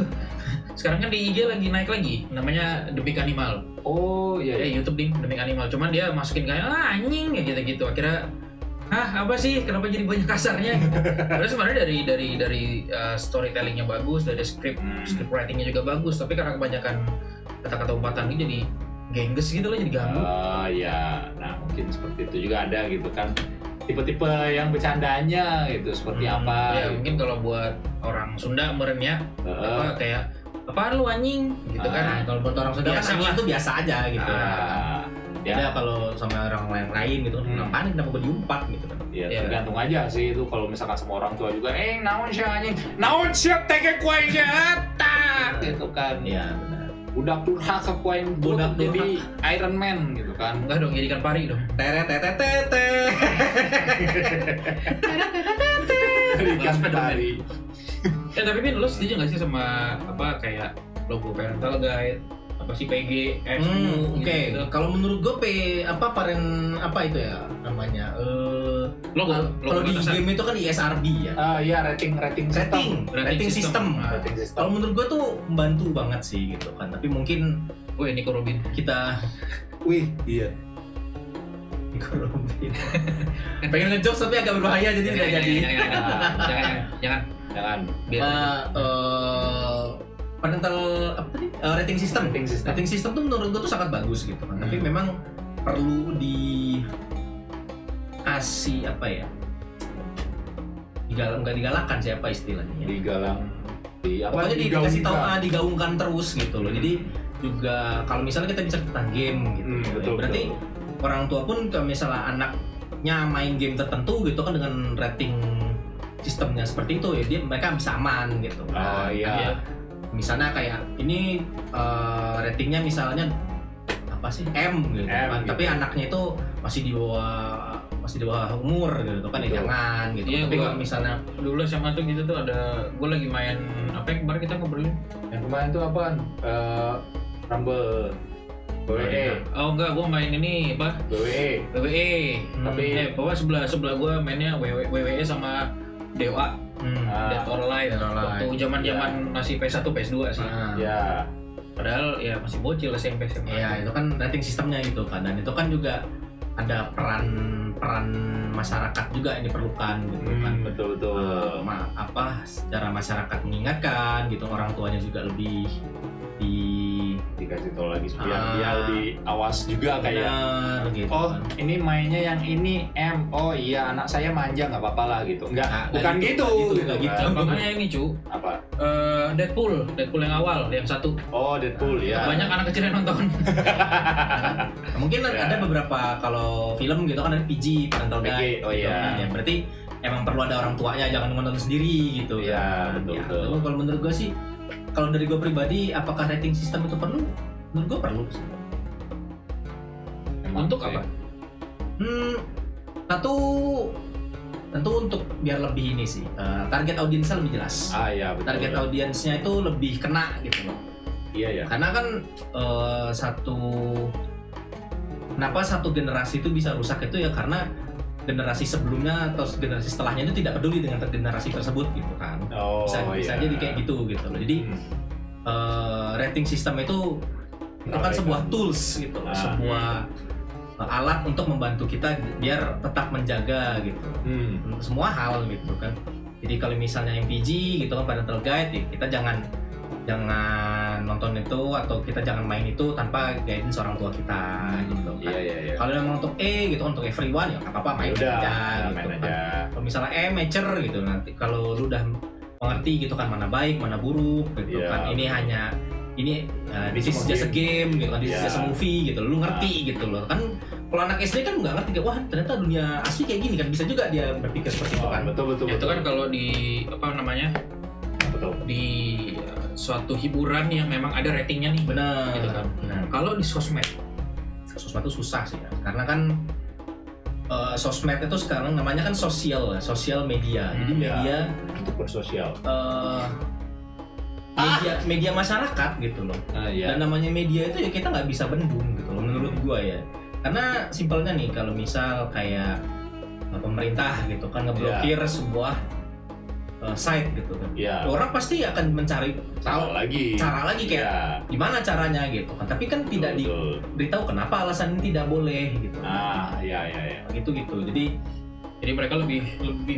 Sekarang kan di IG lagi naik lagi, namanya The Big Animal. Oh iya. YouTube The Big Animal. Cuman dia masukin kayak anjing ya gitu-gitu. Akhirnya apa sih? Kenapa jadi banyak kasarnya? Padahal sebenarnya dari storytellingnya bagus, dari script writingnya juga bagus. Tapi karena kebanyakan kata-kata umpatan ini jadi gengges gitu loh, jadi ganggu. Ya, nah mungkin seperti itu juga ada gitu kan. Tipe-tipe yang bercandanya gitu seperti apa? Ya gitu. mungkin kalau buat orang Sunda merenya apa kayak apaan lu anjing gitu kan. Kalau buat orang Sunda kan anjing itu biasa aja gitu. Ya kalau sama orang lain gitu kan apaan kenapa gue diumpat gitu kan. Ya tergantung aja sih itu kalau misalkan sama orang tua juga naon sih anjing. Naon sih teke kuaing tak gitu kan. Iya benar. Budak durhaka kuaing budak jadi Iron Man gitu kan. Enggak dong, jadi ikan pari dong. Ikan pari. Tapi Bin, lo setuju nggak sih sama apa kayak logo parental guide, apa sih PG, SU? Oke. Kalau menurut gue apa itu ya namanya? Logo kalau di game itu kan ISRB ya. Iya rating system. Kalau menurut gue tuh membantu banget sih gitu kan. Tapi mungkin Nico Robin kita iya. Nico Robin. Pengen ngejokes tapi agak berbahaya jadi tidak jadi. Jangan. Parental apa tadi? Rating system. Rating system tuh menurut gue tuh sangat bagus gitu kan. Tapi memang perlu dikasih apa ya? Nggak digalakan siapa istilahnya? Pokoknya dikasih tahu digaungkan terus gitu loh. Jadi juga kalau misalnya kita bicara tentang game gitu, berarti orang tua pun kalau misalnya anaknya main game tertentu gitu kan dengan rating sistemnya seperti itu ya mereka bisa aman gitu. Iya. Misalnya kayak ini ratingnya misalnya apa sih M gitu kan, tapi anaknya itu masih di bawah umur gitu kan ya jangan gitu. Iya, tapi kalau misalnya dulu SMA tuh gitu tuh ada gue lagi main apa yang kemarin kita ngobrolin? Yang kemarin tuh apaan? Rumble. WWE. Oh enggak, gue main ini apa? WWE. Tapi bahwa sebelah gue mainnya WWE sama Dewa. Dead or Alive. Waktu zaman masih PS1 PS2 sih. Ya. Padahal ya masih bocil SMP. Iya, itu kan rating sistemnya gitu kan. Dan itu kan juga ada peran masyarakat juga yang diperlukan gitu kan. Betul. Secara masyarakat mengingatkan gitu, orang tuanya juga lebih dikasih tahu lagi biar dia lebih awas juga kayak gitu. Ini mainnya yang ini M. Oh iya anak saya manja nggak apa-apa lah gitu. Bukan gitu. Makanya ini apa? Deadpool yang awal yang satu. Oh Deadpool ya. Banyak anak kecil yang nonton. Mungkin ada beberapa kalau film gitu kan ada PG parental guide. Oh iya. Ya, berarti emang perlu ada orang tuanya, jangan nonton sendiri gitu. Iya betul. Kalau menurut gue sih, kalau dari gue pribadi, apakah rating sistem itu perlu? Menurut gue perlu sih. Untuk apa? Satu tentu untuk biar lebih ini sih, target audiensnya lebih jelas. Iya betul. Target audiensnya itu lebih kena gitu loh. Iya ya. Karena kan kenapa satu generasi itu bisa rusak itu ya karena generasi sebelumnya atau generasi setelahnya itu tidak peduli dengan generasi tersebut gitu kan. Bisa jadi kayak gitu loh. Jadi rating system itu kan sebuah tools gitu, sebuah alat untuk membantu kita biar tetap menjaga gitu semua hal gitu kan. Jadi kalau misalnya MPG gitu kan, parental guide ya kita jangan nonton itu atau kita jangan main itu tanpa guidance orang tua kita gitu kan. Iya. Kalau memang untuk gitu untuk everyone ya nggak apa-apa main aja gitu kan. Kalau misalnya mature gitu, nanti kalau lu udah mengerti gitu kan mana baik mana buruk gitu kan, this is just a game gitu kan, this is just a movie gitu, lu ngerti gitu loh kan. Kalau anak SD kan nggak ngerti, wah ternyata dunia asli kayak gini kan, bisa juga dia berpikir seperti itu kan. Betul. Itu kan kalau di di suatu hiburan yang memang ada ratingnya nih, benar gitu kan. Kalau di sosmed itu susah sih ya, karena kan sosmed itu sekarang namanya kan sosial media. Jadi media untuk bersosial. Media masyarakat gitu loh. Dan namanya media itu ya kita nggak bisa bendung gitu loh menurut gua ya. Karena simpelnya nih, kalau misal kayak pemerintah gitu kan ngeblokir sebuah site gitu kan, orang pasti akan mencari cara lagi kayak gimana caranya gitu kan, tapi kan tidak diberitahu kenapa alasan ini tidak boleh gitu. Gitu. Jadi mereka lebih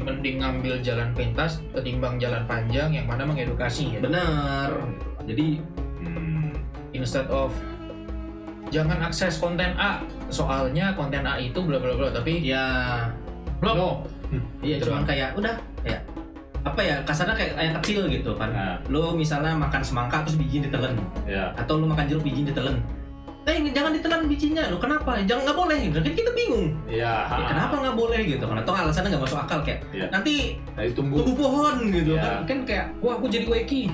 mending ngambil jalan pintas ketimbang jalan panjang yang mana mengedukasi ya. Benar. Jadi instead of jangan akses konten A, soalnya konten A itu bla bla bla, tapi blok. Iya, cuman kayak udah kayak apa ya, kasarnya kayak ayam kecil gitu kan. Lo misalnya makan semangka terus biji ditelen, atau lo makan jeruk biji ditelen. Jangan ditelan bijinya, lo kenapa? Nggak boleh, kan kita bingung. Kenapa nggak boleh gitu kan? Atau alasannya nggak masuk akal kayak nanti tumbuh pohon gitu kan kayak wah aku jadi weki.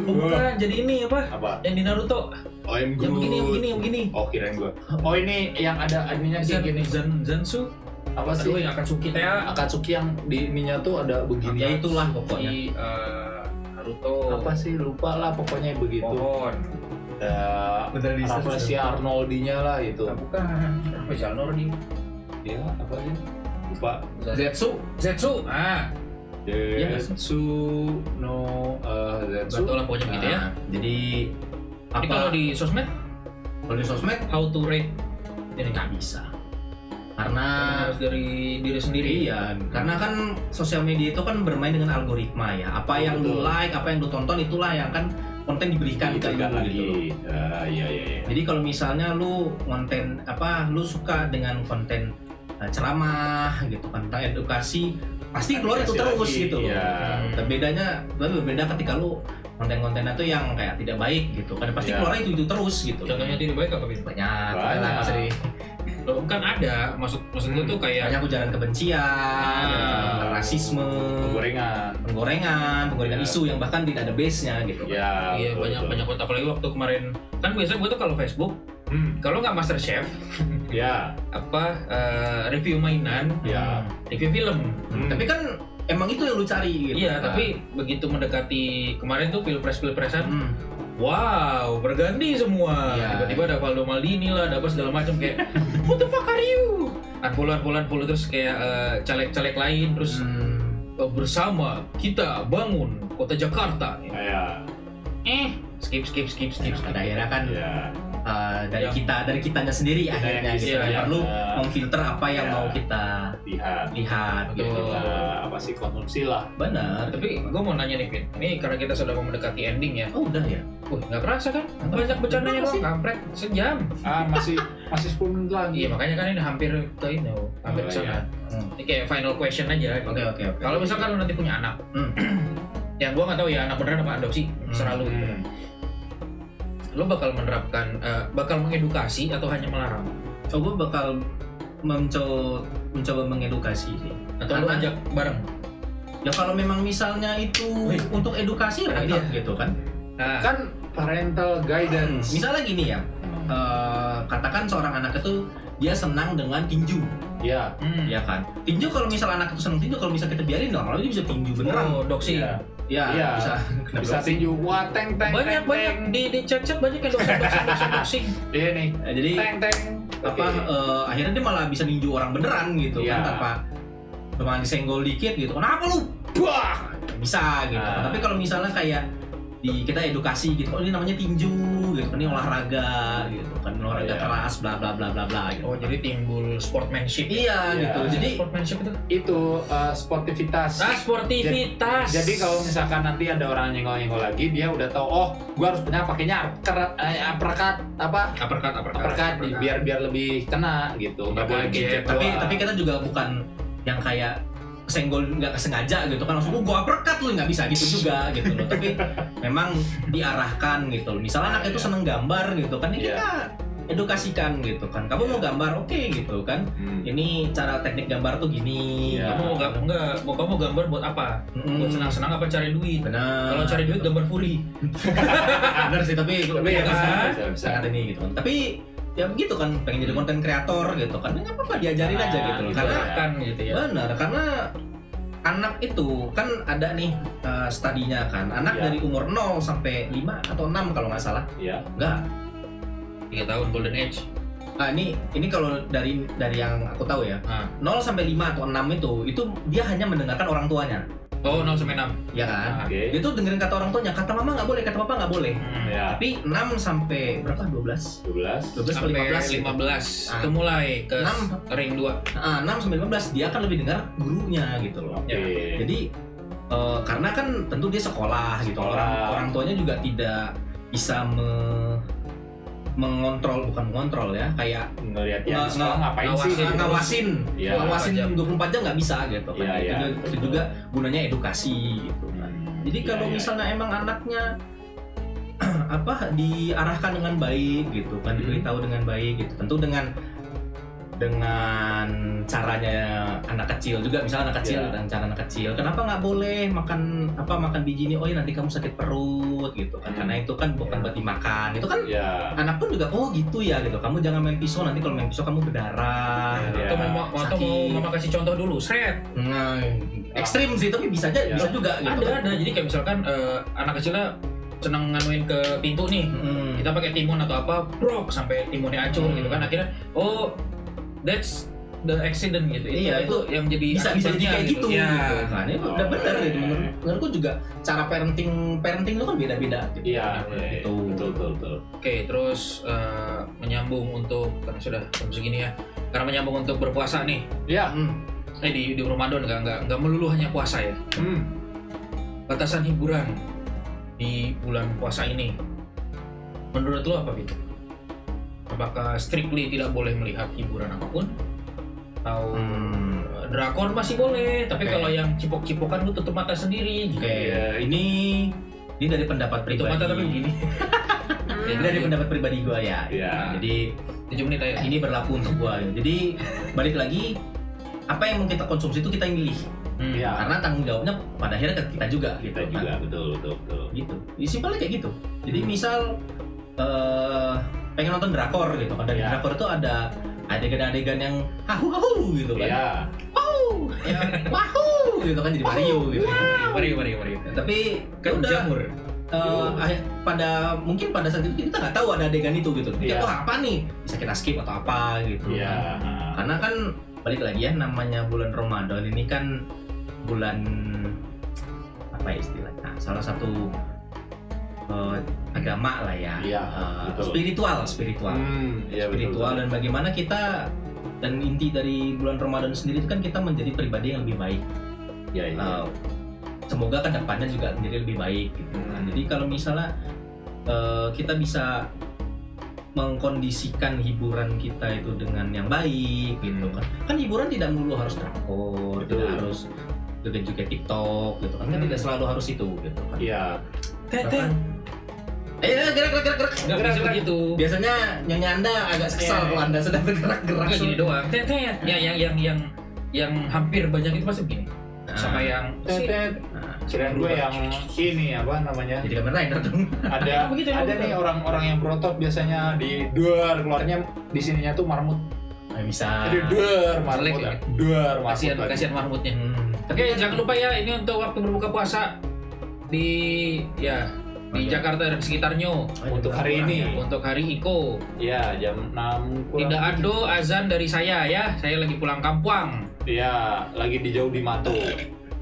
Bukan jadi ini apa? Yang di Naruto. Yang begini. Kirain gua. Ini yang ada ininya kayak gini. Zansu. Apa sih? Yang Akatsuki yang di ininya tuh ada begini. Ya itulah pokoknya. Naruto. Apa sih? Lupa lah pokoknya begitu. Pohon. Rafflesia Arnoldinya lah itu. Bukan. Rafflesia Arnoldi. Ya, apa sih? Lupa. Zetsu. Zetsu betul lah pokoknya gitu ya. Jadi kalau di sosmed how to rate jadi nggak bisa. Karena harus dari diri sendiri. Iya, karena kan sosial media itu kan bermain dengan algoritma ya. Apa yang lu like, apa yang lu tonton, itulah yang kan konten diberikan ke lu gitu. Iya. Jadi kalau misalnya lu konten lu suka dengan konten ceramah gitu kan tentang edukasi, pasti keluar itu terus gitu loh. Berbeda ketika lu konten-kontennya tuh yang kayak tidak baik gitu kan, pasti keluar itu terus gitu. Contohnya tidak baik apa gitu? Banyak. Kan ada, maksud gue tuh kayak banyak ujaran kebencian, rasisme, penggorengan isu yang bahkan tidak ada base-nya gitu. Iya, banyak apalagi waktu kemarin kan biasa gue tuh kalau Facebook kalau nggak MasterChef review mainan, review film. Tapi kan emang itu yang lu cari gitu. Iya, tapi begitu mendekati kemarin tuh pilpresan wow, berganti semua. Tiba-tiba ada Valdo Maldini lah, ada apa segala macam kayak what the fuck are you? Unfollow terus kayak caleg-caleg lain terus bersama kita bangun kota Jakarta. Skip. Pada akhirnya kan dari kitanya sendiri akhirnya gitu. Perlu memfilter apa yang mau kita lihat gitu. Apa sih konsumsi lah. Benar. Tapi gue mau nanya nih Pin, ini karena kita sudah mau mendekati ending ya. Oh udah ya? Nggak kerasa kan? Banyak bercandanya doang, kampret sejam. Masih 10 menit lagi. Iya makanya kan ini hampir ke ini, hampir ke sana. Ini kayak final question aja. Oke. Kalau misalkan lu nanti punya anak, yang gua nggak tahu ya anak beneran apa adopsi, serah lu. Lo bakal menerapkan, bakal mengedukasi atau hanya melarang? Gue bakal mencoba mengedukasi sih. Atau lo ajak bareng? Ya kalau memang misalnya itu untuk edukasi ya gitu kan. Kan parental guidance. Misalnya gini ya, katakan seorang anak itu dia senang dengan tinju. Iya. Ya kan. Tinju kalau misal anak itu senang tinju, kalau misal kita biarin lama-lama dia bisa tinju beneran. Oh, doxing. Iya, bisa tinju. Wah, teng. Banyak di chat-chat banyak yang doxing. Iya nih. Jadi teng. akhirnya dia malah bisa ninju orang beneran gitu kan tanpa cuma disenggol dikit gitu. Kenapa lu? Wah, bisa gitu. Tapi kalau misalnya kayak kita edukasi gitu, oh ini namanya tinju gitu kan, ini olahraga gitu kan, olahraga keras bla bla bla bla bla gitu. Oh, jadi timbul sportsmanship. Iya gitu. Jadi sportsmanship itu sportivitas. Sportivitas. Jadi kalau misalkan nanti ada orang nyenggol lagi, dia udah tahu, oh gua harus pakainya uppercut biar lebih kena gitu. Enggak boleh gadget. Tapi kita juga bukan yang kayak senggol nggak sengaja gitu kan, langsung gua uppercut lu, nggak bisa gitu juga gitu loh. Tapi memang diarahkan gitu loh. Misalnya anak itu seneng gambar gitu kan, ya kita edukasikan gitu kan. Kamu mau gambar, oke gitu kan. Ini cara teknik gambar tuh gini. Kamu mau gambar buat apa? Buat senang-senang apa cari duit? Benar. Kalau cari duit gambar furi. Benar sih, tapi ya kan sangat ini gitu kan. Tapi ya begitu kan, pengen jadi konten kreator gitu kan, nggak apa-apa, diajarin aja gitu loh. Karena kan gitu ya. Benar, karena anak itu kan ada nih studinya kan, anak dari umur 0 sampai 5 atau 6 kalau nggak salah. Iya. Enggak. 3 tahun golden age. Ini kalau dari yang aku tahu ya, 0 sampai 5 atau 6 itu dia hanya mendengarkan orang tuanya. Oh, 0 sampai 6. Ya kan? Dia tuh dengerin kata orang tuanya, kata mama nggak boleh, kata papa nggak boleh. Tapi 6 sampai berapa? 12 sampai 15. Itu mulai ke ring 2. 6 sampai 15 dia akan lebih dengar gurunya gitu loh. Jadi karena kan tentu dia sekolah gitu. Orang tuanya juga tidak bisa bukan mengontrol ya, kayak ngelihat ya sekolah ngapain sih, ngawasin 24 jam nggak bisa gitu kan. Itu juga gunanya edukasi gitu kan. Jadi kalau misalnya emang anaknya diarahkan dengan baik gitu kan, diberitahu dengan baik gitu, tentu dengan caranya anak kecil juga, misalnya anak kecil dan cara anak kecil, kenapa nggak boleh makan biji ini, oh ya nanti kamu sakit perut gitu kan, karena itu kan bukan buat dimakan, itu kan anak pun juga oh gitu ya gitu, kamu jangan main pisau, nanti kalau main pisau kamu berdarah atau mau mama kasih contoh dulu, seret. Ekstrim sih, tapi bisa juga gitu. Ada jadi kayak misalkan anak kecilnya senang nganuin ke pintu nih, kita pakai timun atau apa, brok sampai timunnya hancur gitu kan, akhirnya that's the accident gitu. Itu yang jadi bisa jadi kayak gitu kan. Itu udah benar gitu. Menurutku juga cara parenting itu kan beda-beda gitu. Iya, betul. Oke, terus menyambung untuk, karena sudah jam segini ya, karena menyambung untuk berpuasa nih. Iya. Di Ramadan nggak melulu hanya puasa ya. Batasan hiburan di bulan puasa ini menurut lo apa, Vito? Apakah strictly tidak boleh melihat hiburan apapun? Atau drakor masih boleh, tapi kalau yang cipok-cipokan lu tutup mata sendiri gitu. Ini dari pendapat pribadi. Tutup mata tapi begini. Ini dari pendapat pribadi gua ya. Jadi 7 menit aja. Ini berlaku untuk gua. Jadi balik lagi, apa yang mau kita konsumsi itu kita yang milih. Karena tanggung jawabnya pada akhirnya ke kita juga gitu. Betul. Gitu. Simpelnya kayak gitu. Jadi misal pengen nonton drakor gitu kan, dan drakor itu ada adegan-adegan yang hahu gitu kan, wahoo gitu kan, jadi Mario gitu. Mario. Tapi kan udah jamur. Mungkin pada saat itu kita nggak tahu ada adegan itu gitu. Kita apa nih, bisa kita skip atau apa gitu. Karena kan balik lagi ya, namanya bulan Ramadan ini kan bulan apa ya istilahnya? Salah satu agama lah ya, spiritual, dan bagaimana kita, dan inti dari bulan Ramadan sendiri itu kan kita menjadi pribadi yang lebih baik. Semoga kedepannya juga menjadi lebih baik gitu kan. Jadi kalau misalnya kita bisa mengkondisikan hiburan kita itu dengan yang baik gitu kan hiburan tidak melulu harus drakor, tidak harus joget-joget TikTok gitu kan, tidak selalu harus itu gitu kan. Gerak. Nggak bisa begitu. Biasanya nyanyi Anda agak kesal kalau Anda sedang bergerak-gerak. Gini doang. Yang hampir banyak itu pasti begini. Sama yang kirain gue yang ini apa namanya? Jadi Kamen Rider dong. Ada nih orang-orang yang berotot biasanya di luar, keluarnya di sininya tuh marmut. Bisa. Jadi marmut. Jelek ya? Marmut. Kasihan marmutnya. Oke, jangan lupa ya ini untuk waktu berbuka puasa di Jakarta dan sekitarnya Untuk hari ini. untuk hari Iko. Ya, jam 6 kurang. Tidak ada azan dari saya ya. Saya lagi pulang kampung. Ya, lagi di jauh di Mato.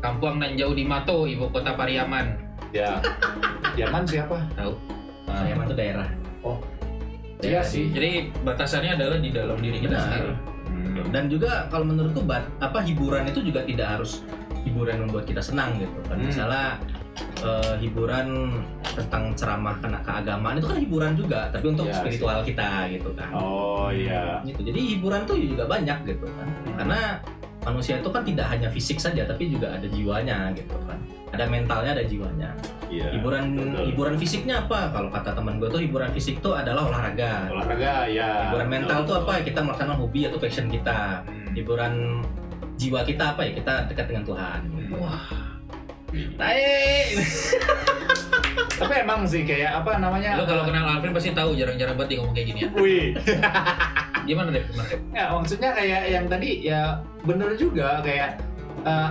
Kampung nan jauh di Mato, ibu kota Pariaman. Ya. Yaman siapa? Tahu. Pariaman itu daerah. Oh. Iya sih. Jadi batasannya adalah di dalam diri kita Benar. sendiri. Dan juga kalau menurutku hiburan itu juga tidak harus hiburan yang membuat kita senang gitu kan. Misalnya hiburan tentang ceramah kena keagamaan itu kan hiburan juga, tapi untuk spiritual kita gitu kan. Oh iya. Gitu. Jadi hiburan tuh juga banyak gitu kan. Karena manusia itu kan tidak hanya fisik saja, tapi juga ada jiwanya gitu kan. Ada mentalnya, ada jiwanya. Iya. Hiburan fisiknya apa? Kalau kata teman gue tuh hiburan fisik tuh adalah olahraga. Olahraga ya. Hiburan mental tuh apa? Kita melaksanakan hobi atau passion kita. Hiburan jiwa kita apa ya? Kita dekat dengan Tuhan. Wah. Tapi emang sih kayak apa namanya? Lo kalau kenal Alvin pasti tahu jarang-jarang banget dia ngomong kayak gini ya. Wih. Gimana deh? Ya maksudnya kayak yang tadi ya bener juga kayak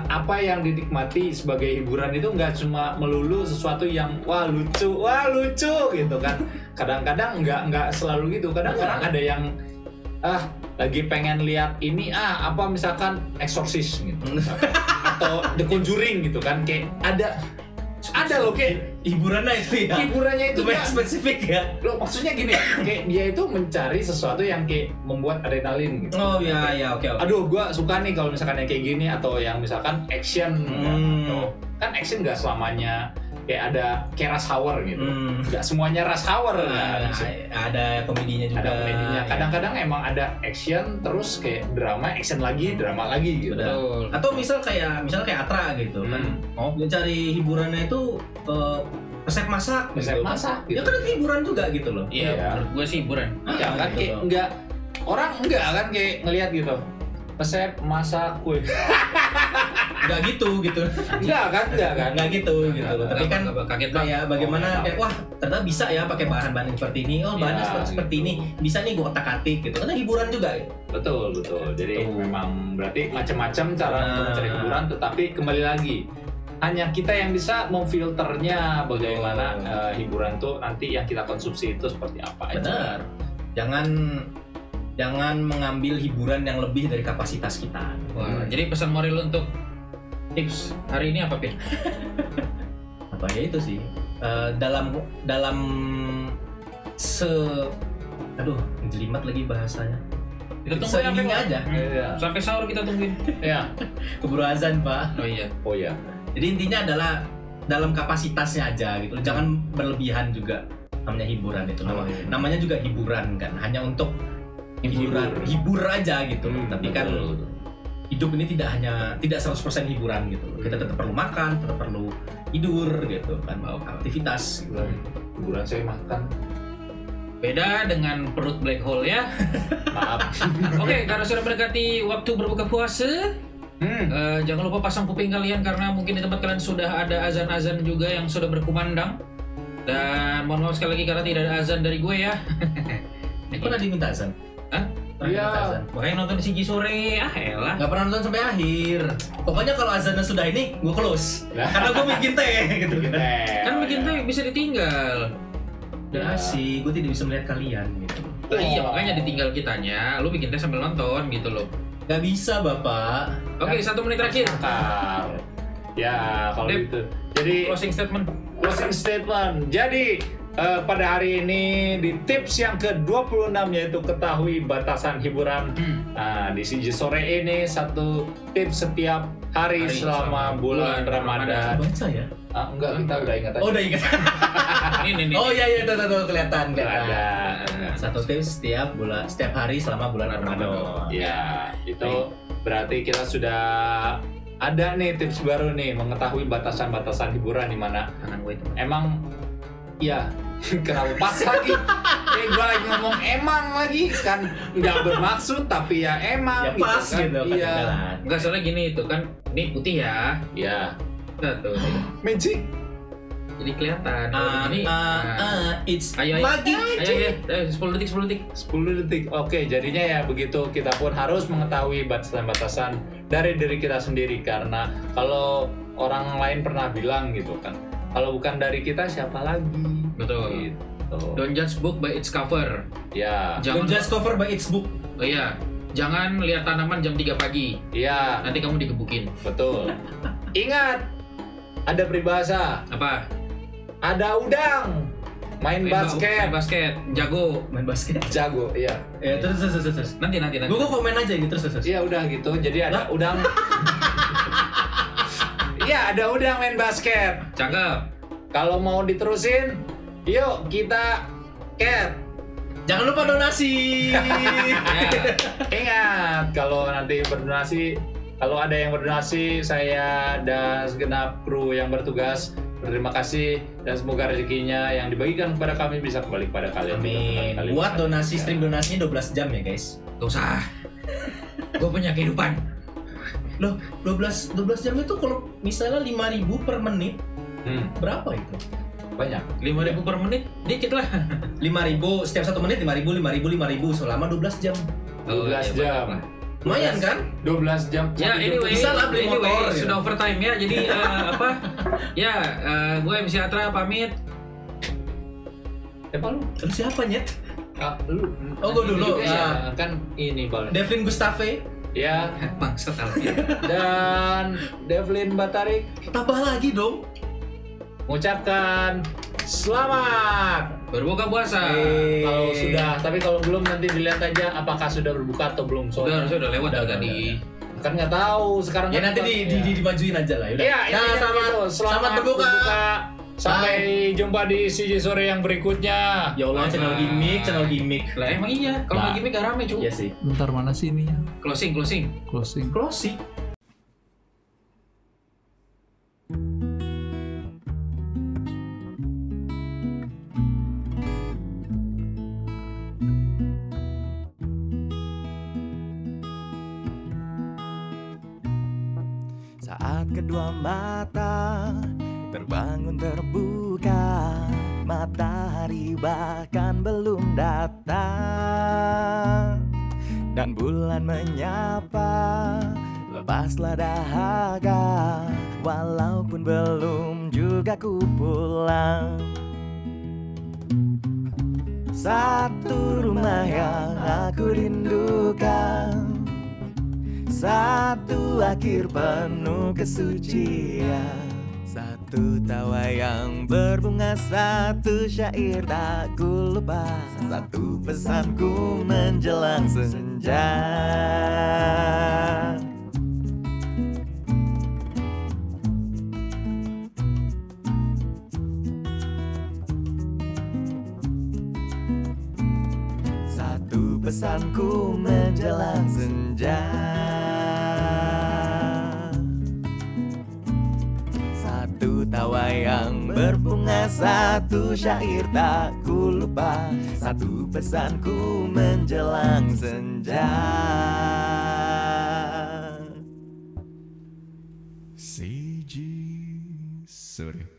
apa yang dinikmati sebagai hiburan itu nggak cuma melulu sesuatu yang wah lucu gitu kan. Kadang-kadang nggak selalu gitu. Kadang orang ada yang lagi pengen lihat ini apa misalkan Exorcist gitu atau The Conjuring gitu kan, kayak ada loh kayak hiburannya itu ya. Hiburannya itu banyak spesifik ya. Lo maksudnya gini, kayak dia itu mencari sesuatu yang kayak membuat adrenalin gitu. Oh ya oke. Aduh, gua suka nih kalau misalkan yang kayak gini atau yang misalkan action kan action nggak selamanya kayak ada kayak rush hour gitu. Nggak semuanya rush hour kan. Ada komedinya juga. Ada komedinya. Kadang-kadang emang ada action terus kayak action lagi gitu. Betul. Atau misalnya kayak Atra gitu kan. Dia cari hiburannya itu resep masak. Resep masak gitu. Ya kan itu hiburan juga gitu loh. Iya, menurut gue sih hiburan. Iya kan kayak orang enggak kan kayak ngelihat gitu. Resep masak kue. Enggak gitu. Enggak kan? Enggak gitu. Tapi kan kaget kayak bagaimana kayak wah ternyata bisa ya pakai bahan-bahan seperti ini. Oh, bahannya seperti ini. Bisa nih gua otak-atik gitu. Karena hiburan juga gitu. Betul. Jadi memang berarti macam-macam cara untuk mencari hiburan, tetapi kembali lagi hanya kita yang bisa memfilternya bagaimana hiburan tuh nanti yang kita konsumsi itu seperti apa aja. Benar. Jangan mengambil hiburan yang lebih dari kapasitas kita. Wah, jadi pesan moral untuk tips hari ini apa, Pin? Apa ya itu sih? Dalam jelimet lagi bahasanya. Kita tunggu sampai aja. Sampai sahur kita tungguin. Ya. Keburu azan, Pak. Oh iya. Jadi intinya adalah dalam kapasitasnya aja gitu. Jangan berlebihan juga. Namanya hiburan itu. Namanya juga hiburan kan. Hanya untuk hibur aja gitu. Tapi kan hidup ini tidak 100% hiburan gitu. Kita tetap perlu makan, tetap perlu tidur gitu kan, aktivitas gitu. Hiburan saya makan. Beda dengan perut black hole ya. Maaf. Oke, karena sudah mendekati waktu berbuka puasa, jangan lupa pasang kuping kalian karena mungkin di tempat kalian sudah ada azan-azan juga yang sudah berkumandang. Dan mohon maaf sekali lagi karena tidak ada azan dari gue ya. Pernah diminta azan? Hah? Iya. Makanya nonton Siji sore, elah. Gak pernah nonton sampai akhir. Pokoknya kalau azannya sudah ini, gue close. Karena gue bikin teh gitu kan. Kan bikin teh bisa ditinggal. Ya sih, gue tidak bisa melihat kalian gitu. Iya, makanya ditinggal kitanya, lu bikin teh sambil nonton gitu loh. Gak bisa, Bapak. Oke, 1 menit terakhir. Ya, kalau gitu. Jadi Closing statement. Jadi pada hari ini di tips yang ke-26 yaitu ketahui batasan hiburan. Nah, di Siji sore ini satu tips setiap hari selama bulan Ramadan. Baca ya? Enggak, kita udah ingat aja. Oh, udah ingat. Ini. Oh iya tuh kelihatan. Ada. Satu tips setiap hari selama bulan Ramadan. Ya, itu berarti kita sudah ada nih tips baru nih mengetahui batasan-batasan hiburan di mana emang ya kenapa pas lagi gue lagi ngomong emang lagi kan nggak bermaksud tapi ya emang ya pas gitu kan. Iya. Enggak, soalnya gini itu kan ini putih ya. Iya. Tuh. Magic. jadi kelihatan. It's ayo, magic. Ayo, 10 detik. 10 detik. Oke, jadinya ya begitu, kita pun harus mengetahui batasan-batasan dari diri kita sendiri, karena kalau orang lain pernah bilang gitu kan, kalau bukan dari kita siapa lagi? Betul. Gitu. Don't judge book by its cover. Ya. Don't judge cover by its book. Oh iya, jangan lihat tanaman jam 3 pagi. Iya. Nanti kamu digebukin. Betul. Ingat, ada peribahasa. Apa? Ada udang. Main basket. Main basket. Jago. Main basket. Jago, iya. Ya terus. Nanti. Gue komen aja ini terus. Iya udah gitu. Jadi ada udang. Iya, ada udang main basket. Cakep. Kalau mau diterusin, yuk kita cat. Jangan lupa donasi. Ingat, kalau nanti berdonasi, kalau ada yang berdonasi, saya dan segenap kru yang bertugas berterima kasih, dan semoga rezekinya yang dibagikan kepada kami bisa kembali kepada kalian. Amin. Buat donasi, stream donasinya 12 jam ya guys. Gak usah. Gue punya kehidupan. Loh, 12 jam itu kalau misalnya 5.000 per menit, berapa itu? Banyak. 5.000 per menit, dikit lah. 5.000 setiap 1 menit, 5.000 selama 12 jam. 12 jam. Lumayan kan? 12 jam. Ya anyway, bisa lah beli motor, ya. Sudah overtime ya. Jadi apa? Ya, gue MC Atra pamit. Siapa lu? Lu siapa nyet? Lu. Oh, gue dulu. Ya, kan ini Bang. Devlin Gustave. Ya. Bangsat Alvin. Dan Devlin Batarik. Tambah lagi dong. Mengucapkan selamat Berbuka puasa. Kalau sudah, tapi kalau belum nanti dilihat aja apakah sudah berbuka atau belum. Harusnya udah lewat tadi. Kan nggak tahu sekarang. Ya kan nanti dimajuin aja lah. Iya, selamat berbuka. Sampai jumpa di CJ Sore yang berikutnya. Ya Allah, channel gimmick. Lah emang iya, kalau gimmick gak rame cuy. Iya sih. Bentar, mana sih ini ya? Closing. Closing. Saat kedua mata terbangun terbuka, matahari bahkan belum datang, dan bulan menyapa, lepaslah dahaga, walaupun belum juga ku pulang. Satu rumah yang aku rindukan, satu akhir penuh kesucian, satu tawa yang berbunga, satu syair tak ku lupa, satu pesanku menjelang senja. Satu pesanku menjelang senja. Satu tawa yang berbunga, satu syair tak ku lupa, satu pesanku menjelang senja. CJ Sore.